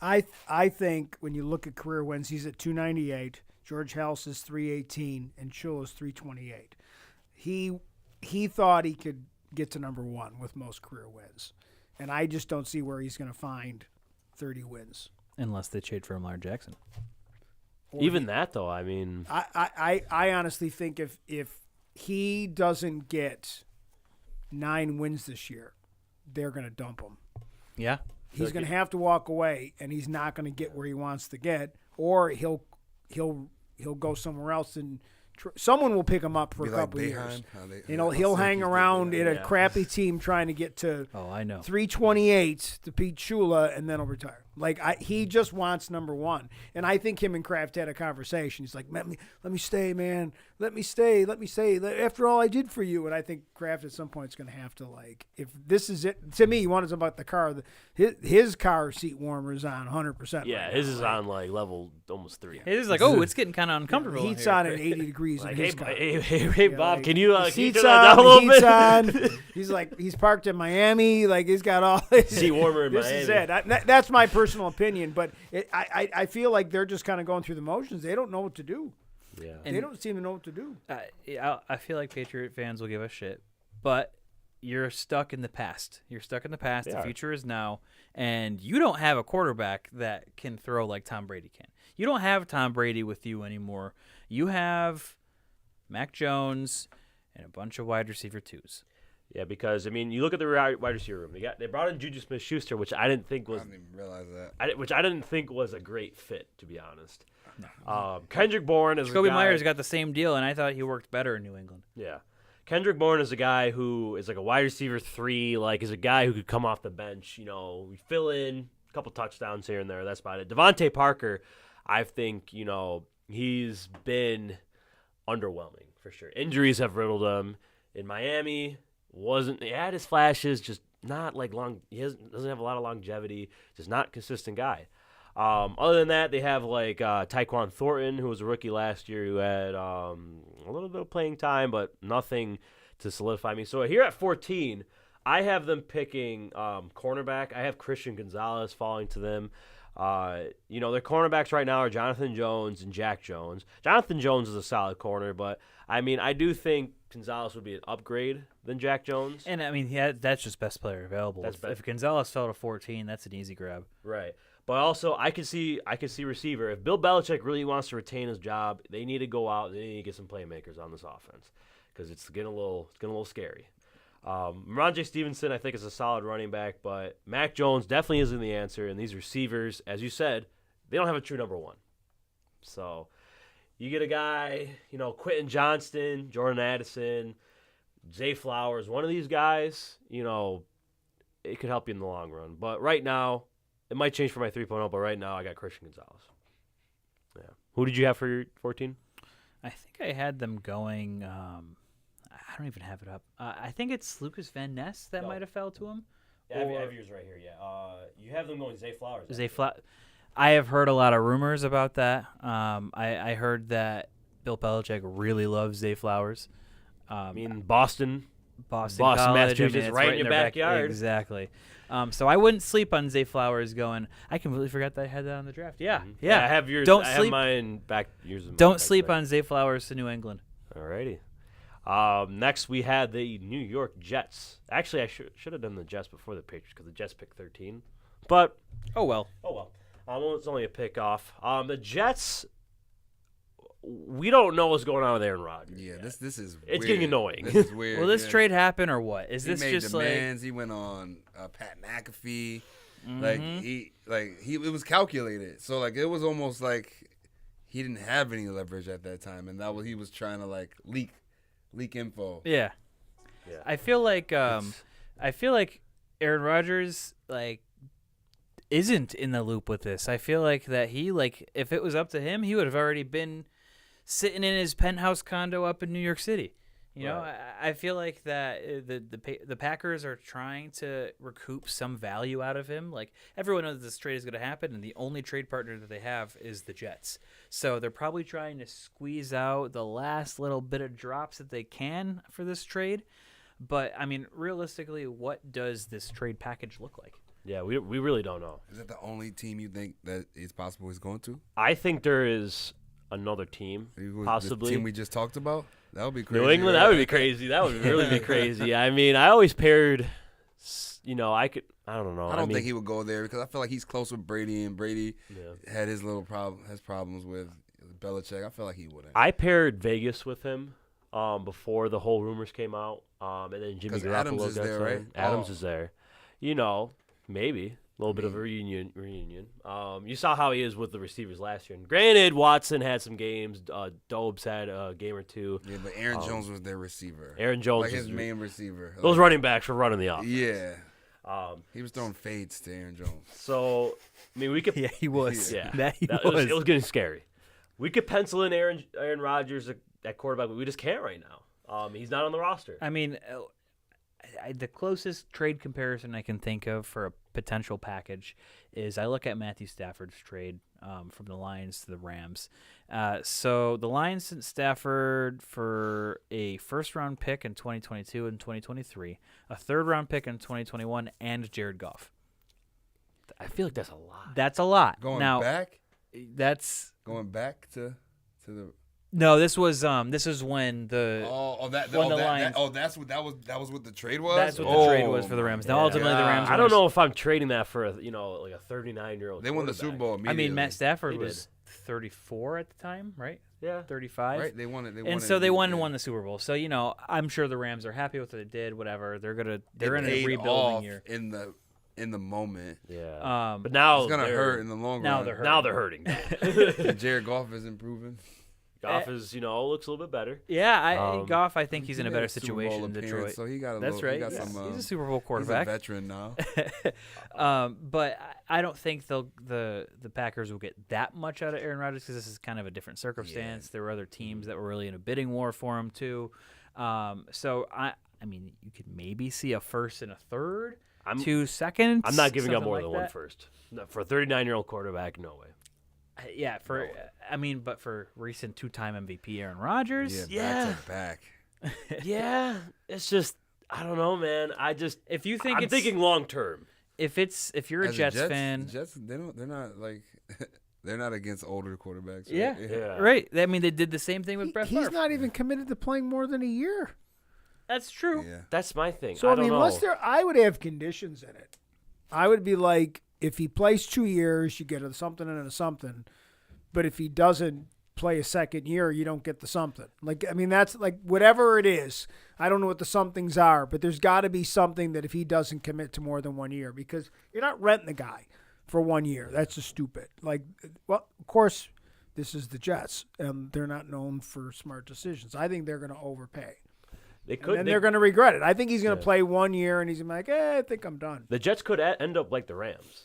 I think when you look at career wins, he's at 298. George House is 318, and Shula is 328. He thought he could get to number one with most career wins, and I just don't see where he's going to find 30 wins. Unless they trade for Lamar Jackson. Even that, though, I mean, I honestly think if he doesn't get 9 wins this year, they're going to dump him. Yeah. He's going to have to walk away, and he's not going to get where he wants to get, or he'll go somewhere else, and someone will pick him up for Be a like couple Boeheim, years. how they- He'll how hang Syracuse did around that. in a Yeah. crappy team trying to get to Oh, I know. 328 to beat Shula, and then he'll retire. He just wants number one, and I think him and Kraft had a conversation. He's like, let me stay, man. Let me stay. After all I did for you, and I think Kraft at some point is going to have to if this is it. To me, he wanted something about the car. His car seat warmer is on 100%. yeah, right his now, is right? on like level almost 3. It is like, oh, it's getting kind of uncomfortable. The in heat's here. on at 80 degrees Like, in hey, his car. hey, Bob, Like, can you the can you seats turn that down a on, little the bit? heat's on. He's parked in Miami. Like he's got all Seat warmer in This Miami. is it. That's my personal opinion, but I feel like they're just kind of going through the motions. They don't know what to do. Yeah. They don't seem to know what to do. I feel like Patriot fans will give us shit, but you're stuck in the past. You're stuck in the past. They The are. future is now, and you don't have a quarterback that can throw like Tom Brady can. You don't have Tom Brady with you anymore. You have Mac Jones and a bunch of wide receiver twos. Yeah, because I mean, you look at the wide receiver room. They brought in Juju Smith-Schuster, which I didn't think I was didn't even realize that. I didn't think was a great fit, to be honest. Kendrick Bourne is Jacoby a guy, Myers got the same deal, and I thought he worked better in New England. Yeah. Kendrick Bourne is a guy who is like a wide receiver 3, like is a guy who could come off the bench, we fill in a couple touchdowns here and there. That's about it. Devontae Parker, I think, he's been underwhelming for sure. Injuries have riddled him. In Miami, he had his flashes, just not like long. Doesn't have a lot of longevity, just not consistent guy. Other than that, they have like Tyquan Thornton, who was a rookie last year, who had a little bit of playing time, but nothing to solidify me. So here at 14, I have them picking cornerback. I have Christian Gonzalez falling to them. Their cornerbacks right now are Jonathan Jones and Jack Jones. Jonathan Jones is a solid corner, but I mean, I do think Gonzalez would be an upgrade than Jack Jones. And I mean, that's just best player available. If Gonzalez fell to 14, that's an easy grab. Right. But also, I could see receiver. If Bill Belichick really wants to retain his job, they need to go out. They need to get some playmakers on this offense because it's getting a little scary. Ramondre Stevenson, I think, is a solid running back, but Mac Jones definitely isn't the answer. And these receivers, as you said, they don't have a true number one. So you get a guy, Quentin Johnston, Jordan Addison, Zay Flowers, one of these guys, it could help you in the long run. But right now, it might change for my 3.0, but right now I got Christian Gonzalez. Yeah. Who did you have for your 14? I think I had them going. I don't even have it up. I think it's Lucas Van Ness that might have fell to him. Yeah, I have yours right here. Yeah. You have them going Zay Flowers. I have heard a lot of rumors about that. I heard that Bill Belichick really loves Zay Flowers. Boston College, Massachusetts, it's right in your backyard. Exactly. So I wouldn't sleep on Zay Flowers going. I completely forgot that I had that on the draft. Yeah, I have yours. Don't I sleep. have mine back. Yours. Don't sleep on Zay Flowers to New England. Alrighty. Next we had the New York Jets. Actually, I should have done the Jets before the Patriots because the Jets picked 13. But oh well. It's only a pick off. The Jets. We don't know what's going on with Aaron Rodgers. Yeah, this is it's weird. getting annoying. This is weird. Will this trade happen or what? Is this he made just demands. He went on Pat McAfee. Mm-hmm. It was calculated. So like it was almost like he didn't have any leverage at that time, and that was he was trying to like leak info. Yeah. I feel like Aaron Rodgers isn't in the loop with this. I feel like that he if it was up to him, he would have already been sitting in his penthouse condo up in New York City. I feel like that the Packers are trying to recoup some value out of him. Like everyone knows this trade is going to happen, and the only trade partner that they have is the Jets. So they're probably trying to squeeze out the last little bit of drops that they can for this trade. But I mean, realistically, what does this trade package look like? Yeah, we really don't know. Is that the only team you think that it's possible he's going to? I think there is another team, possibly. The team we just talked about? That would be crazy. New England, that would be crazy. That would really be crazy. I mean, I always paired, I don't know. I don't think he would go there because I feel like he's close with Brady, and Brady had his problems with Belichick. I feel like he wouldn't. I paired Vegas with him before the whole rumors came out, and then Jimmy Garoppolo Adams is there, right? Adams is there. Maybe. A little bit of a reunion. You saw how he is with the receivers last year. And granted, Watson had some games. Dobbs had a game or two. Yeah, but Aaron Jones was their receiver. Aaron Jones like was his main receiver. Those running backs were running the offense. Yeah. He was throwing fades to Aaron Jones. So, I mean, we could. Yeah, he was. Yeah, It was getting scary. We could pencil in Aaron Rodgers at quarterback, but we just can't right now. He's not on the roster. I mean, the closest trade comparison I can think of for a potential package is I look at Matthew Stafford's trade from the Lions to the Rams. So the Lions sent Stafford for a first-round pick in 2022 and 2023, a third-round pick in 2021, and Jared Goff. I feel like that's a lot. That's a lot. Going now, back? That's Going back to the No, this was when the when the Lions. That's what that was what the trade was. That's what the trade was for the Rams. Now ultimately the Rams. I don't know if I'm trading that for a 39-year-old. They won the Super Bowl I immediately. mean, Matt Stafford They was 34 at the time, right? Yeah. 35. Right? They won it. And so they won the Super Bowl. So I'm sure the Rams are happy with what they did. Whatever, they're in a rebuilding year. In the moment. Yeah. But now It's gonna hurt in the long now run. they're hurting. Now they're hurting. And Jared Goff is improving. Goff is looks a little bit better. Yeah, Goff. I think he's in a He better had Super Bowl situation in appearance, Detroit. So he got a That's little, right. He got Yes. some, He's a Super Bowl he's a quarterback. veteran now. But I don't think the Packers will get that much out of Aaron Rodgers because this is kind of a different circumstance. There were other teams that were really in a bidding war for him too. So I mean, you could maybe see a first and a third, 2 seconds. I'm not giving up something more like than that. one first. No, for a 39-year-old quarterback, no way. Yeah, but for recent 2-time MVP Aaron Rodgers, Back. Yeah, it's just I don't know, man. if you think I'm thinking long term. if you're a As Jets fan, Jets, they're not like they're not against older quarterbacks. Right? Yeah. right? I mean, they did the same thing with Brett He's Favre. not even committed to playing more than a year. That's true. Yeah. That's my thing. So I I don't mean, know. I would have conditions in it. I would be like, if he plays 2 years, you get a something and a something. But if he doesn't play a second year, you don't get the something. Like, I mean, that's like whatever it is. I don't know what the somethings are, but there's got to be something that if he doesn't commit to more than 1 year, because you're not renting the guy for 1 year. That's just stupid. Like, well, of course, this is the Jets, and they're not known for smart decisions. I think they're going to overpay. They And could. then They, they're going to regret it. I think he's going to play 1 year, and he's going to be like, I think I'm done. the Jets could end up like the Rams.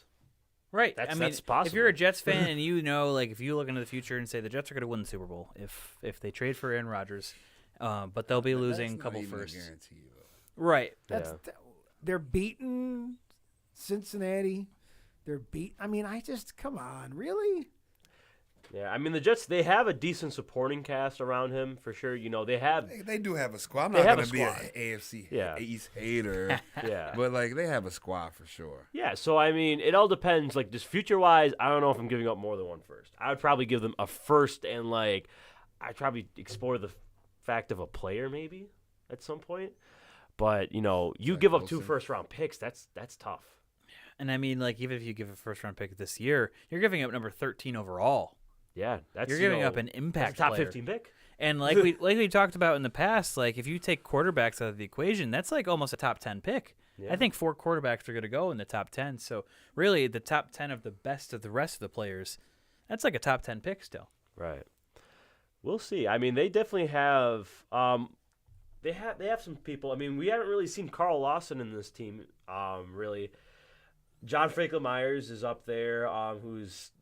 Right. That's- I mean, that's possible. if you're a Jets fan and like if you look into the future and say the Jets are going to win the Super Bowl if they trade for Aaron Rodgers, but they'll be losing a That's couple not even firsts. a guarantee, though. Right. They're beating Cincinnati. I mean, come on, really? Yeah, I mean the Jets. They have a decent supporting cast around him for sure. They have. They do have a squad. I'm They not have going a to be an squad. AFC East hater, Yeah. but like they have a squad for sure. Yeah, so I mean, it all depends. Like, just future-wise, I don't know if I'm giving up more than one first. I would probably give them a first, and like, I'd probably explore the fact of a player maybe at some point. But you give up 2 Wilson. first-round picks. That's tough. And I mean, like even if you give a first round pick this year, you're giving up number 13 overall. Yeah, that's You're giving up an that's impact a top player. 15 pick. And like we talked about in the past, like if you take quarterbacks out of the equation, that's like almost a top 10 pick. Yeah. I think 4 quarterbacks are going to go in the top 10. So really, the top 10 of the best of the rest of the players, that's like a top 10 pick still. Right. We'll see. I mean, they definitely have. They have some people. I mean, we haven't really seen Carl Lawson in this team. Really, John Franklin Myers is up there. Who's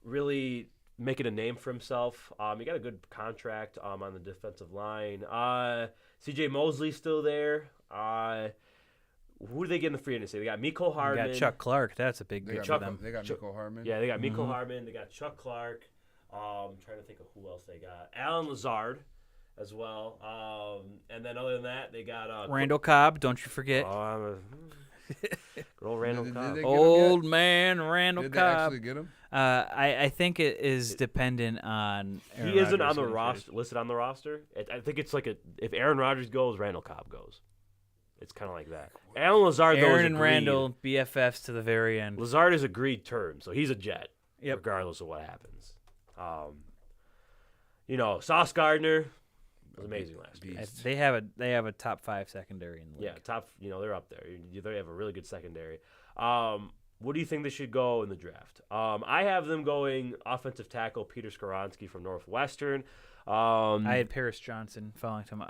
really making a name for himself. He got a good contract on the defensive line. C.J. Mosley's still there. Who do they get in the free agency? They got Mecole You Hardman. got Chuck Clark. That's a big They get got for them. They got Mecole Hardman. Yeah, they got Mecole Hardman. They got Chuck Clark. I'm trying to think of who else they got. Alan Lazard as well. And then other than that, they got Randall Cobb, don't you forget. good old Randall Did Cobb. they get him Old yet? man Randall Did they Cobb. actually get him? I think it is dependent on. Aaron He isn't Rodgers on the getting roster, traded. listed on the roster. I think it's like if Aaron Rodgers goes, Randall Cobb goes. It's kind of like that. Alan Lazard, though, is Aaron and agreed. Randall BFFs to the very end. Lazard is agreed term, so he's a Jet, Yep. regardless of what happens. Sauce Gardner was amazing last year. Beast. They have a top 5 secondary in the league. Yeah, top. They're up there. They have a really good secondary. What do you think they should go in the draft? I have them going offensive tackle Peter Skoronski from Northwestern. I had Paris Johnson falling to them.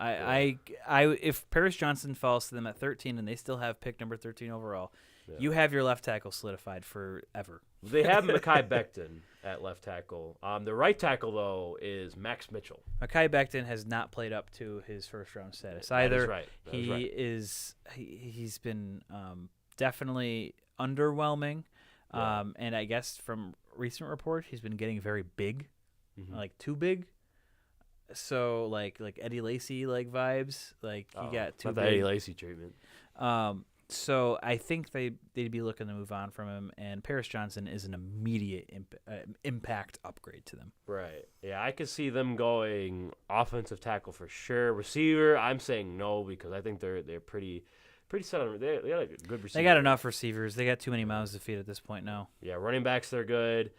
If Paris Johnson falls to them at 13 and they still have pick number 13 overall, you have your left tackle solidified forever. They have Mekhi Becton at left tackle. The right tackle though is Max Mitchell. Mekhi Becton has not played up to his first round status That either. is right. That is right. He's been definitely underwhelming. Yeah. And I guess from recent reports, he's been getting very big, Mhm. like too big. So like Eddie Lacy vibes, like he got too not the big. Eddie Lacy treatment. So I think they'd be looking to move on from him, and Paris Johnson is an immediate impact upgrade to them. Right. Yeah, I could see them going offensive tackle for sure. Receiver, I'm saying no because I think they're pretty set on. They got a good receiver. They got enough receivers. They got too many mouths to feed at this point now. Yeah, running backs they're good.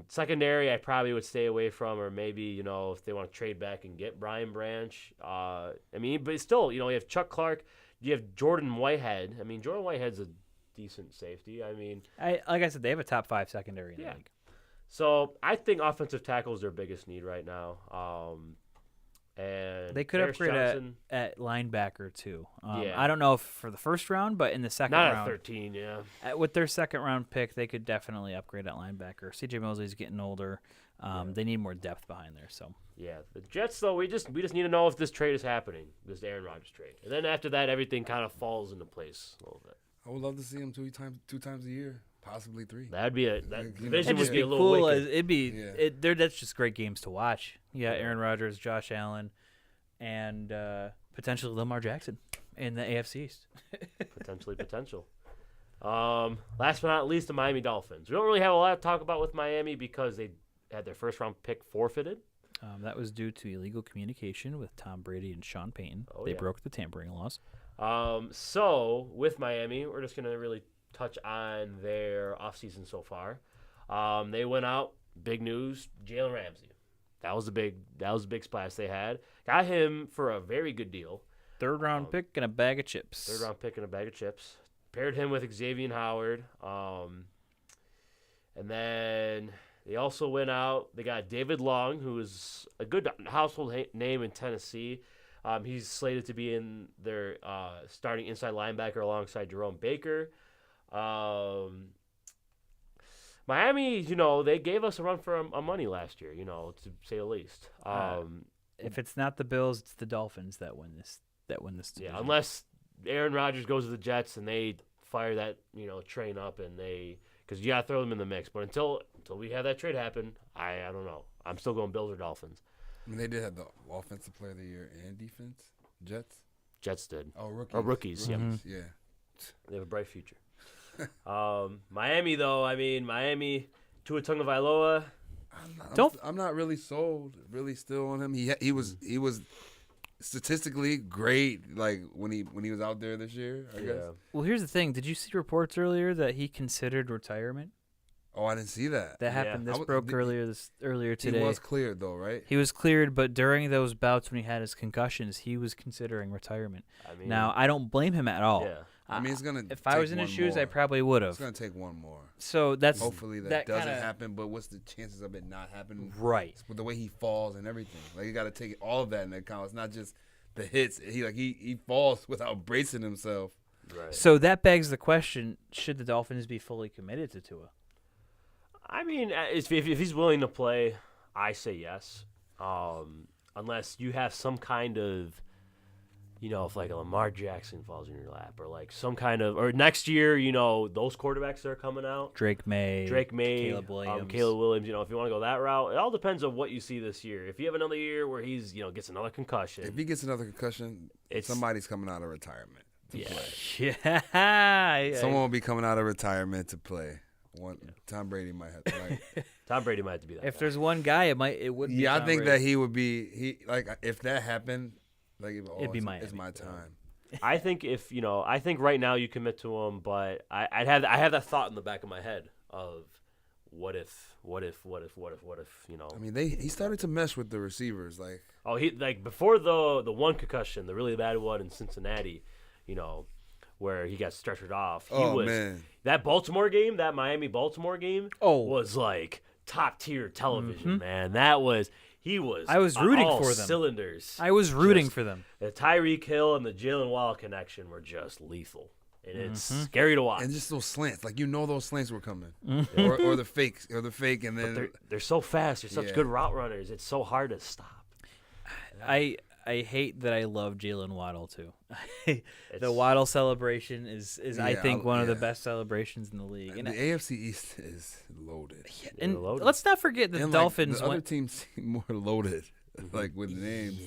Secondary, I probably would stay away from, or maybe if they want to trade back and get Brian Branch. But still, you have Chuck Clark. You have Jordan Whitehead. Jordan Whitehead's a decent safety. Like I said, they have a top 5 secondary in the league. So I think offensive tackle is their biggest need right now. And they could Paris upgrade Johnson, at linebacker too. Yeah. I don't know if for the first round, but in the second not round, at 13. Yeah. With their second round pick, they could definitely upgrade at linebacker. C.J. Mosley's getting older. They need more depth behind there. So yeah, the Jets though we just need to know if this trade is happening, this Aaron Rodgers trade, and then after that everything kind of falls into place a little bit. I would love to see him two times a year, possibly 3. That'd be Like, division it'd would just be a little cool. wicked. That's just great games to watch. Yeah, Aaron Rodgers, Josh Allen, and potentially Lamar Jackson in the AFC East. Potential. Last but not least, the Miami Dolphins. We don't really have a lot to talk about with Miami because they had their first round pick forfeited. That was due to illegal communication with Tom Brady and Sean Payton. Oh, They yeah. broke the tampering laws. So with Miami, we're just gonna really touch on their offseason so far. They went out. Big news: Jalen Ramsey. That was a big splash they had. Got him for a very good deal. Third round pick and a bag of chips. Third round pick and a bag of chips. Paired him with Xavier Howard. And then they also went out. They got David Long, who is a good household name in Tennessee. He's slated to be in their starting inside linebacker alongside Jerome Baker. Miami, they gave us a run for our money last year, to say the least. If it's not the Bills, it's the Dolphins that win this. Division. Yeah, unless Aaron Rodgers goes to the Jets and they fire that train up and because you gotta throw them in the mix. But until we have that trade happen, I don't know. I'm still going Bills or Dolphins. They did have the offensive player of the year and defense. Jets did. Oh, rookies. Or rookies, yep. Yeah. They have a bright future. Miami though, Miami, Tua Tagovailoa. I'm not really sold. Really still on him. He was statistically great. Like when he was out there this year. I guess. Well, here's the thing. Did you see reports earlier that he considered retirement? Oh, I didn't see that. That happened. This broke earlier today. He was cleared though, right? He was cleared, but during those bouts when he had his concussions, he was considering retirement. Now, I don't blame him at all. Yeah. It's gonna. If I was in his shoes, I probably would have. It's gonna take one more. So that's hopefully that doesn't happen. But what's the chances of it not happening? Right. With the way he falls and everything, like you got to take all of that into account. It's not just the hits. He falls without bracing himself. Right. So that begs the question: should the Dolphins be fully committed to Tua? If he's willing to play, I say yes. Unless you have some kind of, if like a Lamar Jackson falls in your lap, or like some kind of, or next year, those quarterbacks that are coming out, Drake May, Caleb Williams. if you want to go that route, it all depends on what you see this year. If you have another year where he's, gets another concussion, If he gets another concussion, somebody's coming out of retirement to play. Yeah. Someone will be coming out of retirement to play. Tom Brady might have to. Tom Brady might have to be that. If guy. there's one guy, it would. Yeah, be I think Tom that he would be. If that happened, It'd be Miami. It's my time. I think I think right now you commit to him, but I have that thought in the back of my head of what if. He started to mess with the receivers, like. Oh, he before the one concussion, the really bad one in Cincinnati, where he got stretchered off. That Miami Baltimore game was like top tier television, man. I was rooting all for them. Cylinders. I was rooting for them. The Tyreek Hill and the Jalen Waddle connection were just lethal. And it's scary to watch. And just those slants, those slants were coming, or the fake, and then but they're so fast. They're such good route runners. It's so hard to stop. I hate that I love Jalen Waddle too. The Waddle celebration is I think one of the best celebrations in the league. And the AFC East is loaded. And let's not forget that the Dolphins the other teams seem more loaded. like with names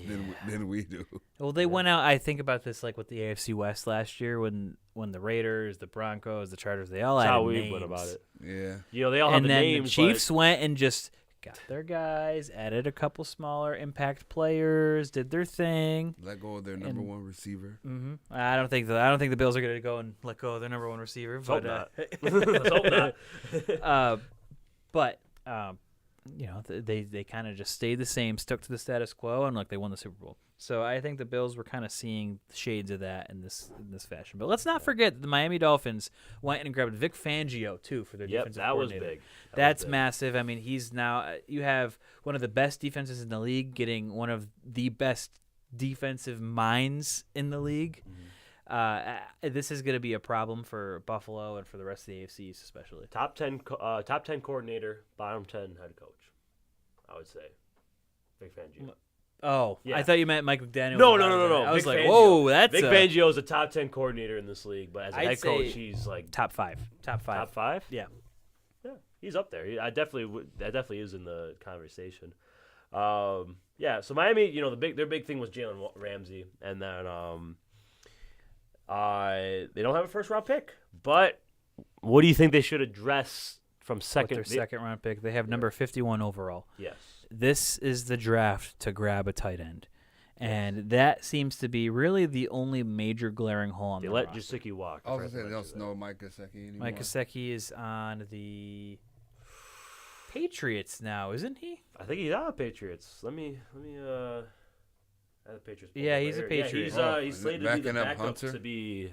than we do. Well, they went out. I think about this like with the AFC West last year when the Raiders, the Broncos, the Chargers, they all That's had how we names. went about it. Yeah. You know, they all have And the then names. the Chiefs went and just got their guys, added a couple smaller impact players, did their thing. Let go of their number one receiver. Hmm I don't think the Bills are going to go and let go of their number one receiver. Let's But hope not. Let's hope not. but you know, they kind of just stayed the same, stuck to the status quo, and look, they won the Super Bowl. So I think the Bills were kind of seeing shades of that in this fashion. But let's not forget the Miami Dolphins went and grabbed Vic Fangio too for their Yep, defensive that was coordinator. big. That's massive. I mean, he's now you have one of the best defenses in the league getting one of the best defensive minds in the league. This is going to be a problem for Buffalo and for the rest of the AFC East especially. Top 10 coordinator, bottom 10 head coach, I would say. Big Fangio. Oh, Yeah. I thought you meant Mike McDaniel. No. I was Vic like, Fangio. whoa, that's Vic a Fangio is a top 10 coordinator in this league, but as a I'd head coach, say he's like top five. top 5. Yeah. Yeah, he's up there. That definitely is in the conversation. Yeah, so Miami, you know, their big thing was Jalen Ramsey, and then they don't have a first round pick. But what do you think they should address from second? With their second round pick, they have number 51 overall. Yes. This is the draft to grab a tight end. And that seems to be really the only major glaring hole on They the let roster. Gesicki walk. I was gonna say they don't know Mike Gesicki anymore. Mike Gesicki is on the Patriots now, isn't he? I think he's on the Patriots. Let me have the Patriots. pulled Yeah, up he's right a here. Patriot. Yeah, Oh, he's slated to be the backing up backup Hunter? to be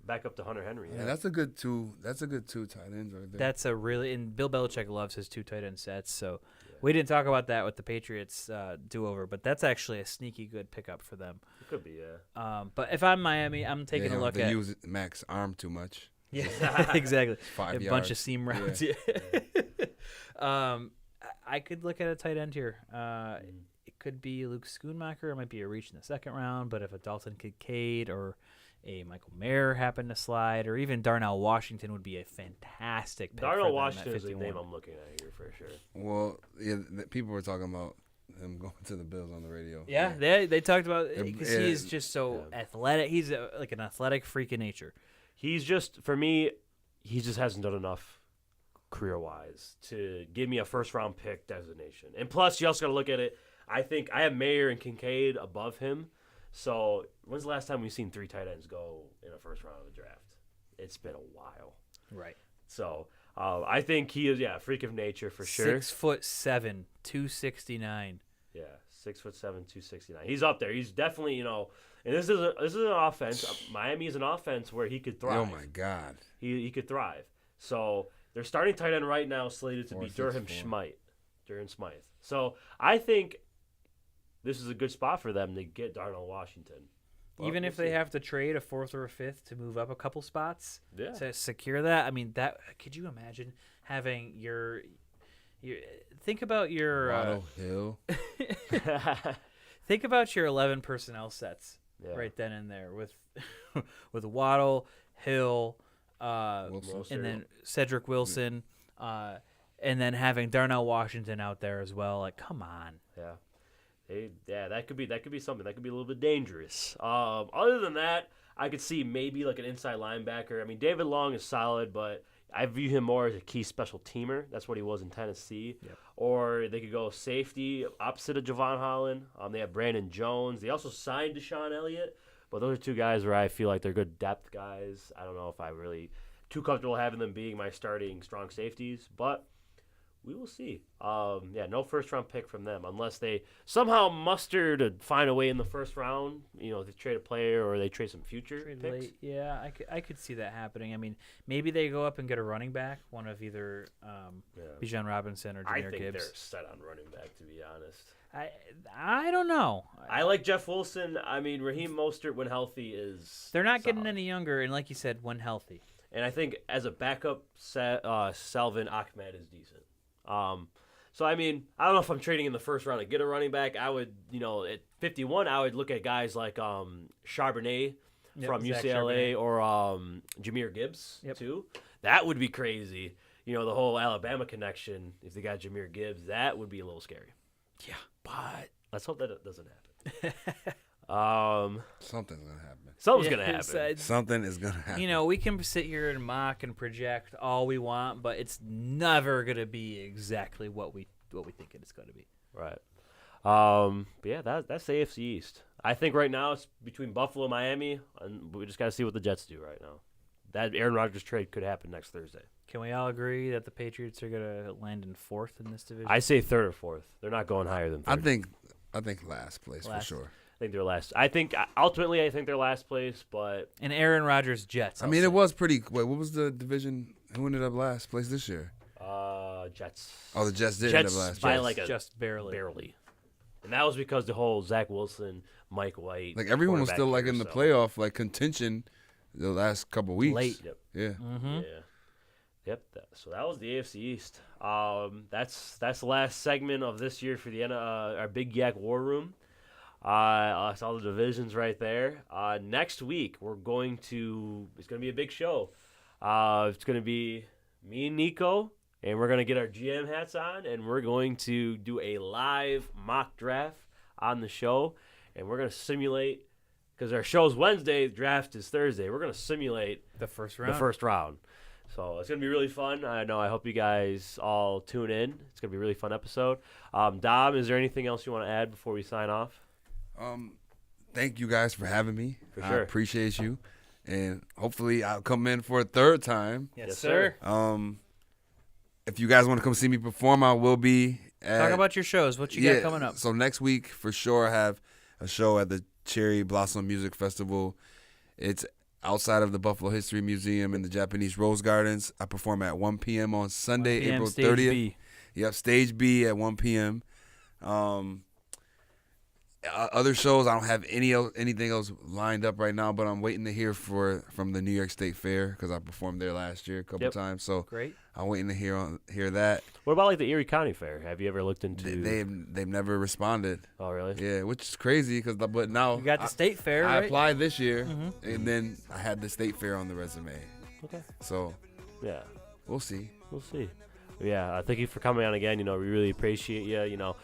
backup to Hunter Henry. Yeah, Yeah. that's a good two. That's a good two tight ends right there. That's a really and Bill Belichick loves his two tight end sets, so we didn't talk about that with the Patriots do-over, but that's actually a sneaky good pickup for them. It could be, yeah. But if I'm Miami, I'm taking a look they at use Mac's arm too much. yeah, exactly. 5 A yards. bunch of seam routes. Yeah. I could look at a tight end here. It could be Luke Schoonmaker. It might be a reach in the second round, but if a Dalton Kincaid or a Michael Mayer happen to slide, or even Darnell Washington would be a fantastic pick. for Darnell them at Washington is the 51. name I'm looking at here for sure. Well, yeah, people were talking about him going to the Bills on the radio. Yeah, they talked about because Yeah. he is just so athletic. He's like an athletic freak of nature. He's just, for me, he just hasn't done enough career-wise to give me a first-round pick designation. And plus, you also got to look at it. I think I have Mayer and Kincaid above him. So when's the last time we've seen 3 tight ends go in a first round of the draft? It's been a while. Right. So I think he is, a freak of nature for sure. 6'7", 269. Yeah, 6'7", 269. He's up there. He's definitely, and this is an offense. Miami is an offense where he could thrive. Oh my God. He could thrive. So their starting tight end right now slated to be 4'6", Durham Smythe. So I think this is a good spot for them to get Darnell Washington. But Even we'll if they see. have to trade a 4th or a 5th to move up a couple spots Yeah. to secure that, I mean, that could you imagine having your think about your Waddle, Hill. think about your 11 personnel sets Yeah. right then and there with with Waddle, Hill, Wilson. and then Cedric Wilson, and then having Darnell Washington out there as well. Like, come on. Yeah. That could be something. That could be a little bit dangerous. Other than that, I could see maybe like an inside linebacker. I mean, David Long is solid, but I view him more as a key special teamer. That's what he was in Tennessee. Yep. Or they could go safety opposite of Javon Holland. They have Brandon Jones. They also signed Deshaun Elliott. But those are 2 guys where I feel like they're good depth guys. I don't know if I'm really too comfortable having them being my starting strong safeties, but we will see. No first-round pick from them unless they somehow muster to find a way in the first round. They trade a player or they trade some future Trade picks. late. Yeah, I could see that happening. I mean, maybe they go up and get a running back, one of either Bijan Robinson or I Jahmyr think Gibbs. they're set on running back, to be honest. I don't know. I like Jeff Wilson. I mean, Raheem Mostert, when healthy, is They're not getting solid. any younger, and like you said, when healthy. And I think as a backup, Salvin Ahmed is decent. So, I mean, I don't know if I'm trading in the first round to get a running back. I would, at 51, I would look at guys like Charbonnet from Zach UCLA or Jahmyr Gibbs, too. That would be crazy. The whole Alabama connection, if they got Jahmyr Gibbs, that would be a little scary. Yeah. But Let's hope that it doesn't happen. Something's gonna happen. Something's Yeah, gonna happen. it's, Something is gonna happen. you know, we can sit here and mock and project all we want, but it's never gonna be exactly what we think it's gonna be. Right. But yeah, that's the AFC East. I think right now it's between Buffalo and Miami, and we just got to see what the Jets do right now. That Aaron Rodgers trade could happen next Thursday. Can we all agree that the Patriots are gonna land in 4th in this division? I say 3rd or 4th. They're not going higher than 3rd. I think last place Last. for sure. I think they're last. I think ultimately they're last place, but and Aaron Rodgers Jets. I mean, it was pretty. Wait, what was the division? Who ended up last place this year? Jets. Oh, the Jets did Jets end up last. by place. like a just barely. barely, and that was because the whole Zach Wilson, Mike White. Like everyone was quarterback still like in the carousel. playoff like contention the last couple weeks. Late. Yep. Yeah. Mm-hmm. Yeah. Yep. So that was the AFC East. That's the last segment of this year for the our Big Yak War Room. I saw the divisions right there. Next week it's going to be a big show. It's going to be me and Nico, and we're going to get our GM hats on, and we're going to do a live mock draft on the show, and we're going to simulate, because our show's Wednesday, the draft is Thursday. We're going to simulate The first round. the first round. So it's going to be really fun. I hope you guys all tune in. It's going to be a really fun episode. Dom, is there anything else you want to add before we sign off? Thank you guys for having me. For I sure. appreciate you, and hopefully I'll come in for a third time. Yes, Yes, sir. sir. If you guys want to come see me perform, I will be. Talk about your shows. What you got coming up? So next week for sure I have a show at the Cherry Blossom Music Festival. It's outside of the Buffalo History Museum in the Japanese Rose Gardens. I perform at 1 p.m. on Sunday, 1 p.m. April Stage 30th. B. Yep, Stage B at 1 p.m. Other shows, I don't have anything else lined up right now, but I'm waiting to hear from the New York State Fair because I performed there last year a couple Yep. times. So Great. I'm waiting to hear that. What about like the Erie County Fair? Have you ever looked into? They've never responded. Oh, really? Yeah, which is crazy but now You got the state fair, I right? applied this year, Mm-hmm. and then I had the State Fair on the resume. Okay. So Yeah, we'll see. we'll see. Yeah, thank you for coming on again. We really appreciate you.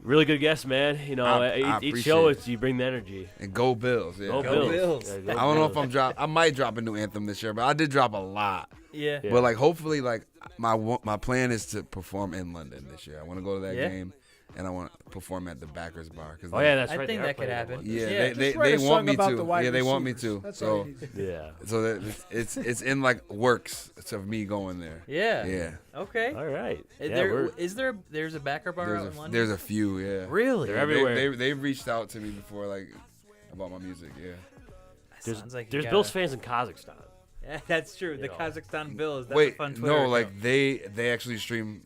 Really good guest, man. I Each show appreciate you bring the energy. And go Bills. Yeah. Go Go Bills. Bills. Yeah, go I don't know Bills. if I might drop a new anthem this year, but I did drop a lot. Yeah. Yeah. But like hopefully like my plan is to perform in London this year. I want to go to that Yeah. game, and I want to perform at the Backers Bar. Cause Oh yeah, that's I right. think they are that could playing happen. one. yeah, Just they write a want song me about to. the wide Yeah, they want me receivers. to. That's all So you need. Yeah. so that it's in like works of me going there. Yeah. Yeah. Okay. All right. Is Yeah, there's a backer bar out in London? There's a few. Yeah. Really? They're everywhere. They've reached out to me before like about my music. Yeah. Sounds like you there's gotta- Bills fans in Kazakhstan. Yeah, that's true. The You know. Kazakhstan Bills. That's a Wait, fun Twitter no, account. like they actually stream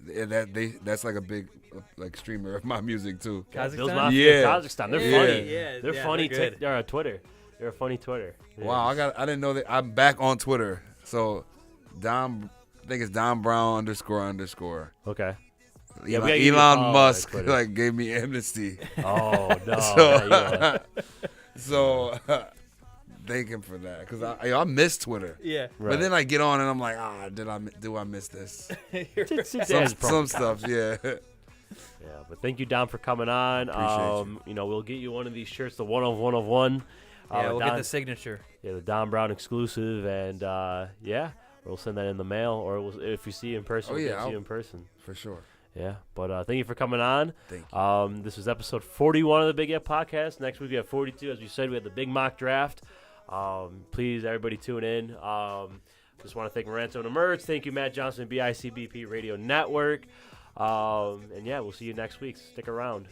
that's like a big like streamer of my music too. Kazakhstan? Bills Mafia in Yeah. Kazakhstan. They're Yeah. funny. Yeah, They're yeah, funny. they're good. They're on Twitter. They're a funny Twitter. Yeah. Wow, I didn't know that. I'm back on Twitter. So Dom, I think it's Dom Brown __. Okay. Yeah, we gotta give you a Elon follow on Musk Twitter. like gave me amnesty. Oh no. So- yeah, So thank him for that because I miss Twitter. Yeah. right. But then I get on and I'm like, do I miss this? Some stuff, yeah. Yeah, but thank you, Dom, for coming on. Appreciate We'll get you one of these shirts, the one of one. Yeah, we'll get Don- the signature. the Don Brown exclusive, and we'll send that in the mail, or if you see you in person, Oh, we'll yeah, get to see you I'll- in person. For sure. Yeah, but thank you for coming on. Thank you. This was episode 41 of the Big F Podcast. Next week we have 42. As we said, we have the big mock draft. Please, everybody, tune in. Just want to thank Maranto and Emerge. Thank you, Matt Johnson, BICBP Radio Network. And yeah, we'll see you next week. Stick around.